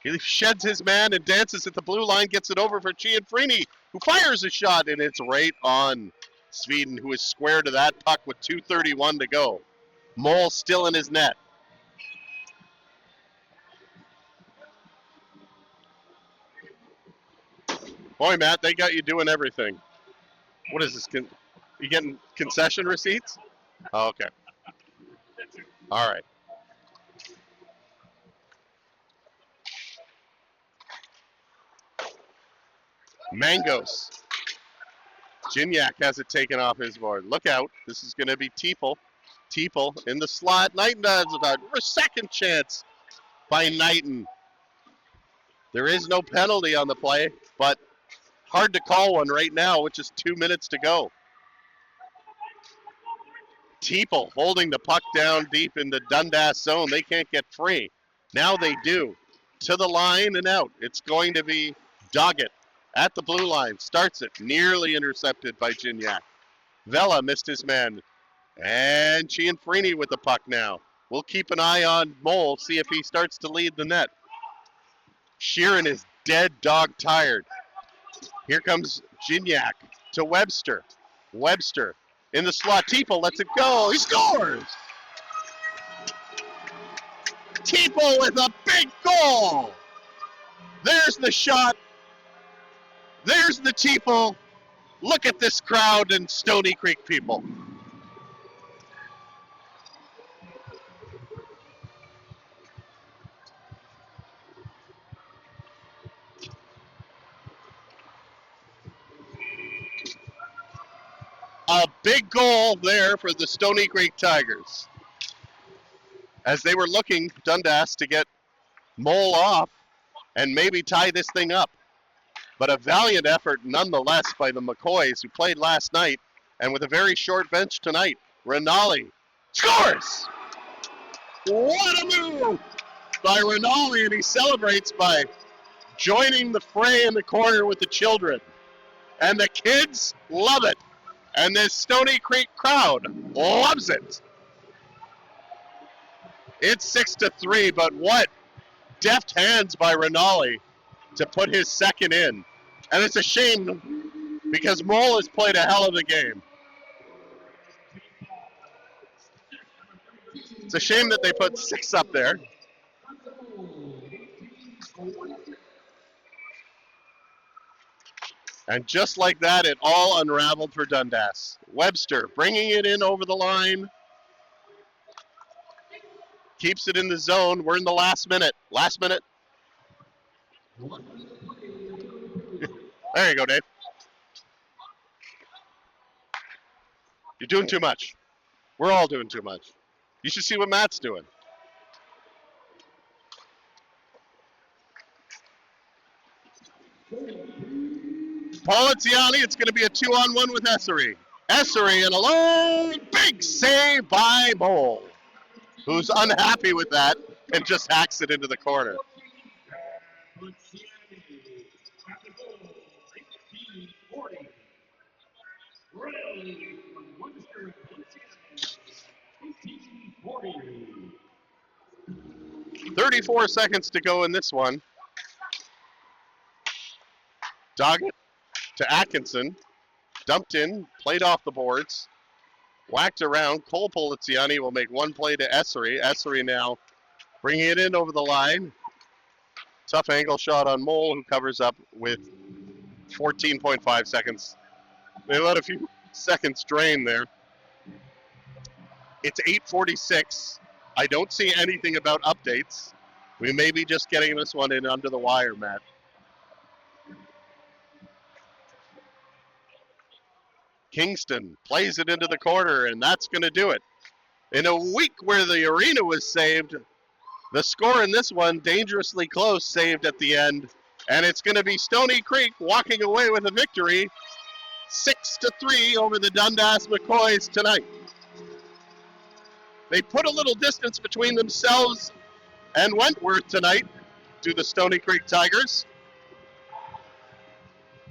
He sheds his man and dances at the blue line, gets it over for Cianfrini, who fires a shot, and it's right on Sweden, who is square to that puck with 2:31 to go. Mole still in his net. Boy, Matt, they got you doing everything. What is this? You getting concession receipts? Oh, okay. All right. Mangos. Gignac has it taken off his board. Look out. This is going to be Teeple. Teeple in the slot. Knighton does a second chance by Knighton. There is no penalty on the play, but hard to call one right now with just 2 minutes to go. Teeple holding the puck down deep in the Dundas zone. They can't get free. Now they do. To the line and out. It's going to be Doggett at the blue line. Starts it. Nearly intercepted by Gignac. Vela missed his man. And Cianfrini with the puck now. We'll keep an eye on Mole, see if he starts to lead the net. Sheeran is dead dog tired. Here comes Gignac to Webster. Webster in the slot. Teeple lets it go. He scores! Teeple with a big goal! There's the shot. There's the Teeple. Look at this crowd and Stoney Creek people. A big goal there for the Stoney Creek Tigers. As they were looking, Dundas, to get Mole off and maybe tie this thing up. But a valiant effort nonetheless by the McCoys, who played last night, and with a very short bench tonight. Rinaldi scores! What a move by Rinaldi, and he celebrates by joining the fray in the corner with the children. And the kids love it. And this Stoney Creek crowd loves it. It's 6-3, but what deft hands by Rinaldi to put his second in. And it's a shame because Mole has played a hell of a game. It's a shame that they put 6 up there. And just like that, it all unraveled for Dundas. Webster bringing it in over the line. Keeps it in the zone. We're in the last minute. Last minute. There you go, Dave. You're doing too much. We're all doing too much. You should see what Matt's doing. Poliziani, it's going to be a 2-on-1 with Essere. Essere in alone. Big save by Mole, who's unhappy with that and just hacks it into the corner. 34 seconds to go in this one. Doggett to Atkinson. Dumped in, played off the boards. Whacked around. Cole Poliziani will make one play to Essery. Essery now bringing it in over the line. Tough angle shot on Mole, who covers up with 14.5 seconds. They let a few seconds drain there. It's 8:46. I don't see anything about updates. We may be just getting this one in under the wire, Matt. Kingston plays it into the corner, and that's going to do it. In a week where the arena was saved, the score in this one, dangerously close, saved at the end. And it's going to be Stoney Creek walking away with a victory, 6-3 over the Dundas McCoys tonight. They put a little distance between themselves and Wentworth tonight, to the Stoney Creek Tigers.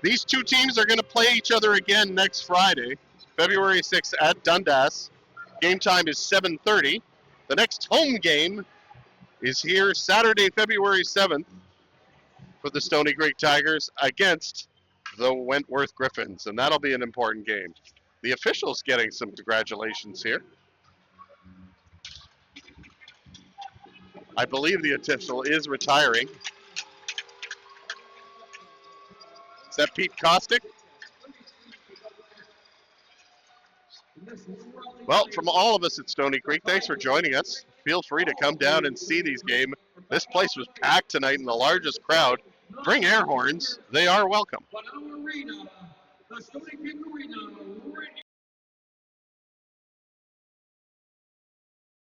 These two teams are going to play each other again next Friday, February 6th at Dundas. Game time is 7:30. The next home game is here Saturday, February 7th for the Stoney Creek Tigers against the Wentworth Griffins, and that'll be an important game. The officials getting some congratulations here. I believe the official is retiring. Is that Pete Kostick? Well, from all of us at Stoney Creek, thanks for joining us. Feel free to come down and see these games. This place was packed tonight in the largest crowd. Bring air horns. They are welcome. But our arena, the Stoney Creek Arena,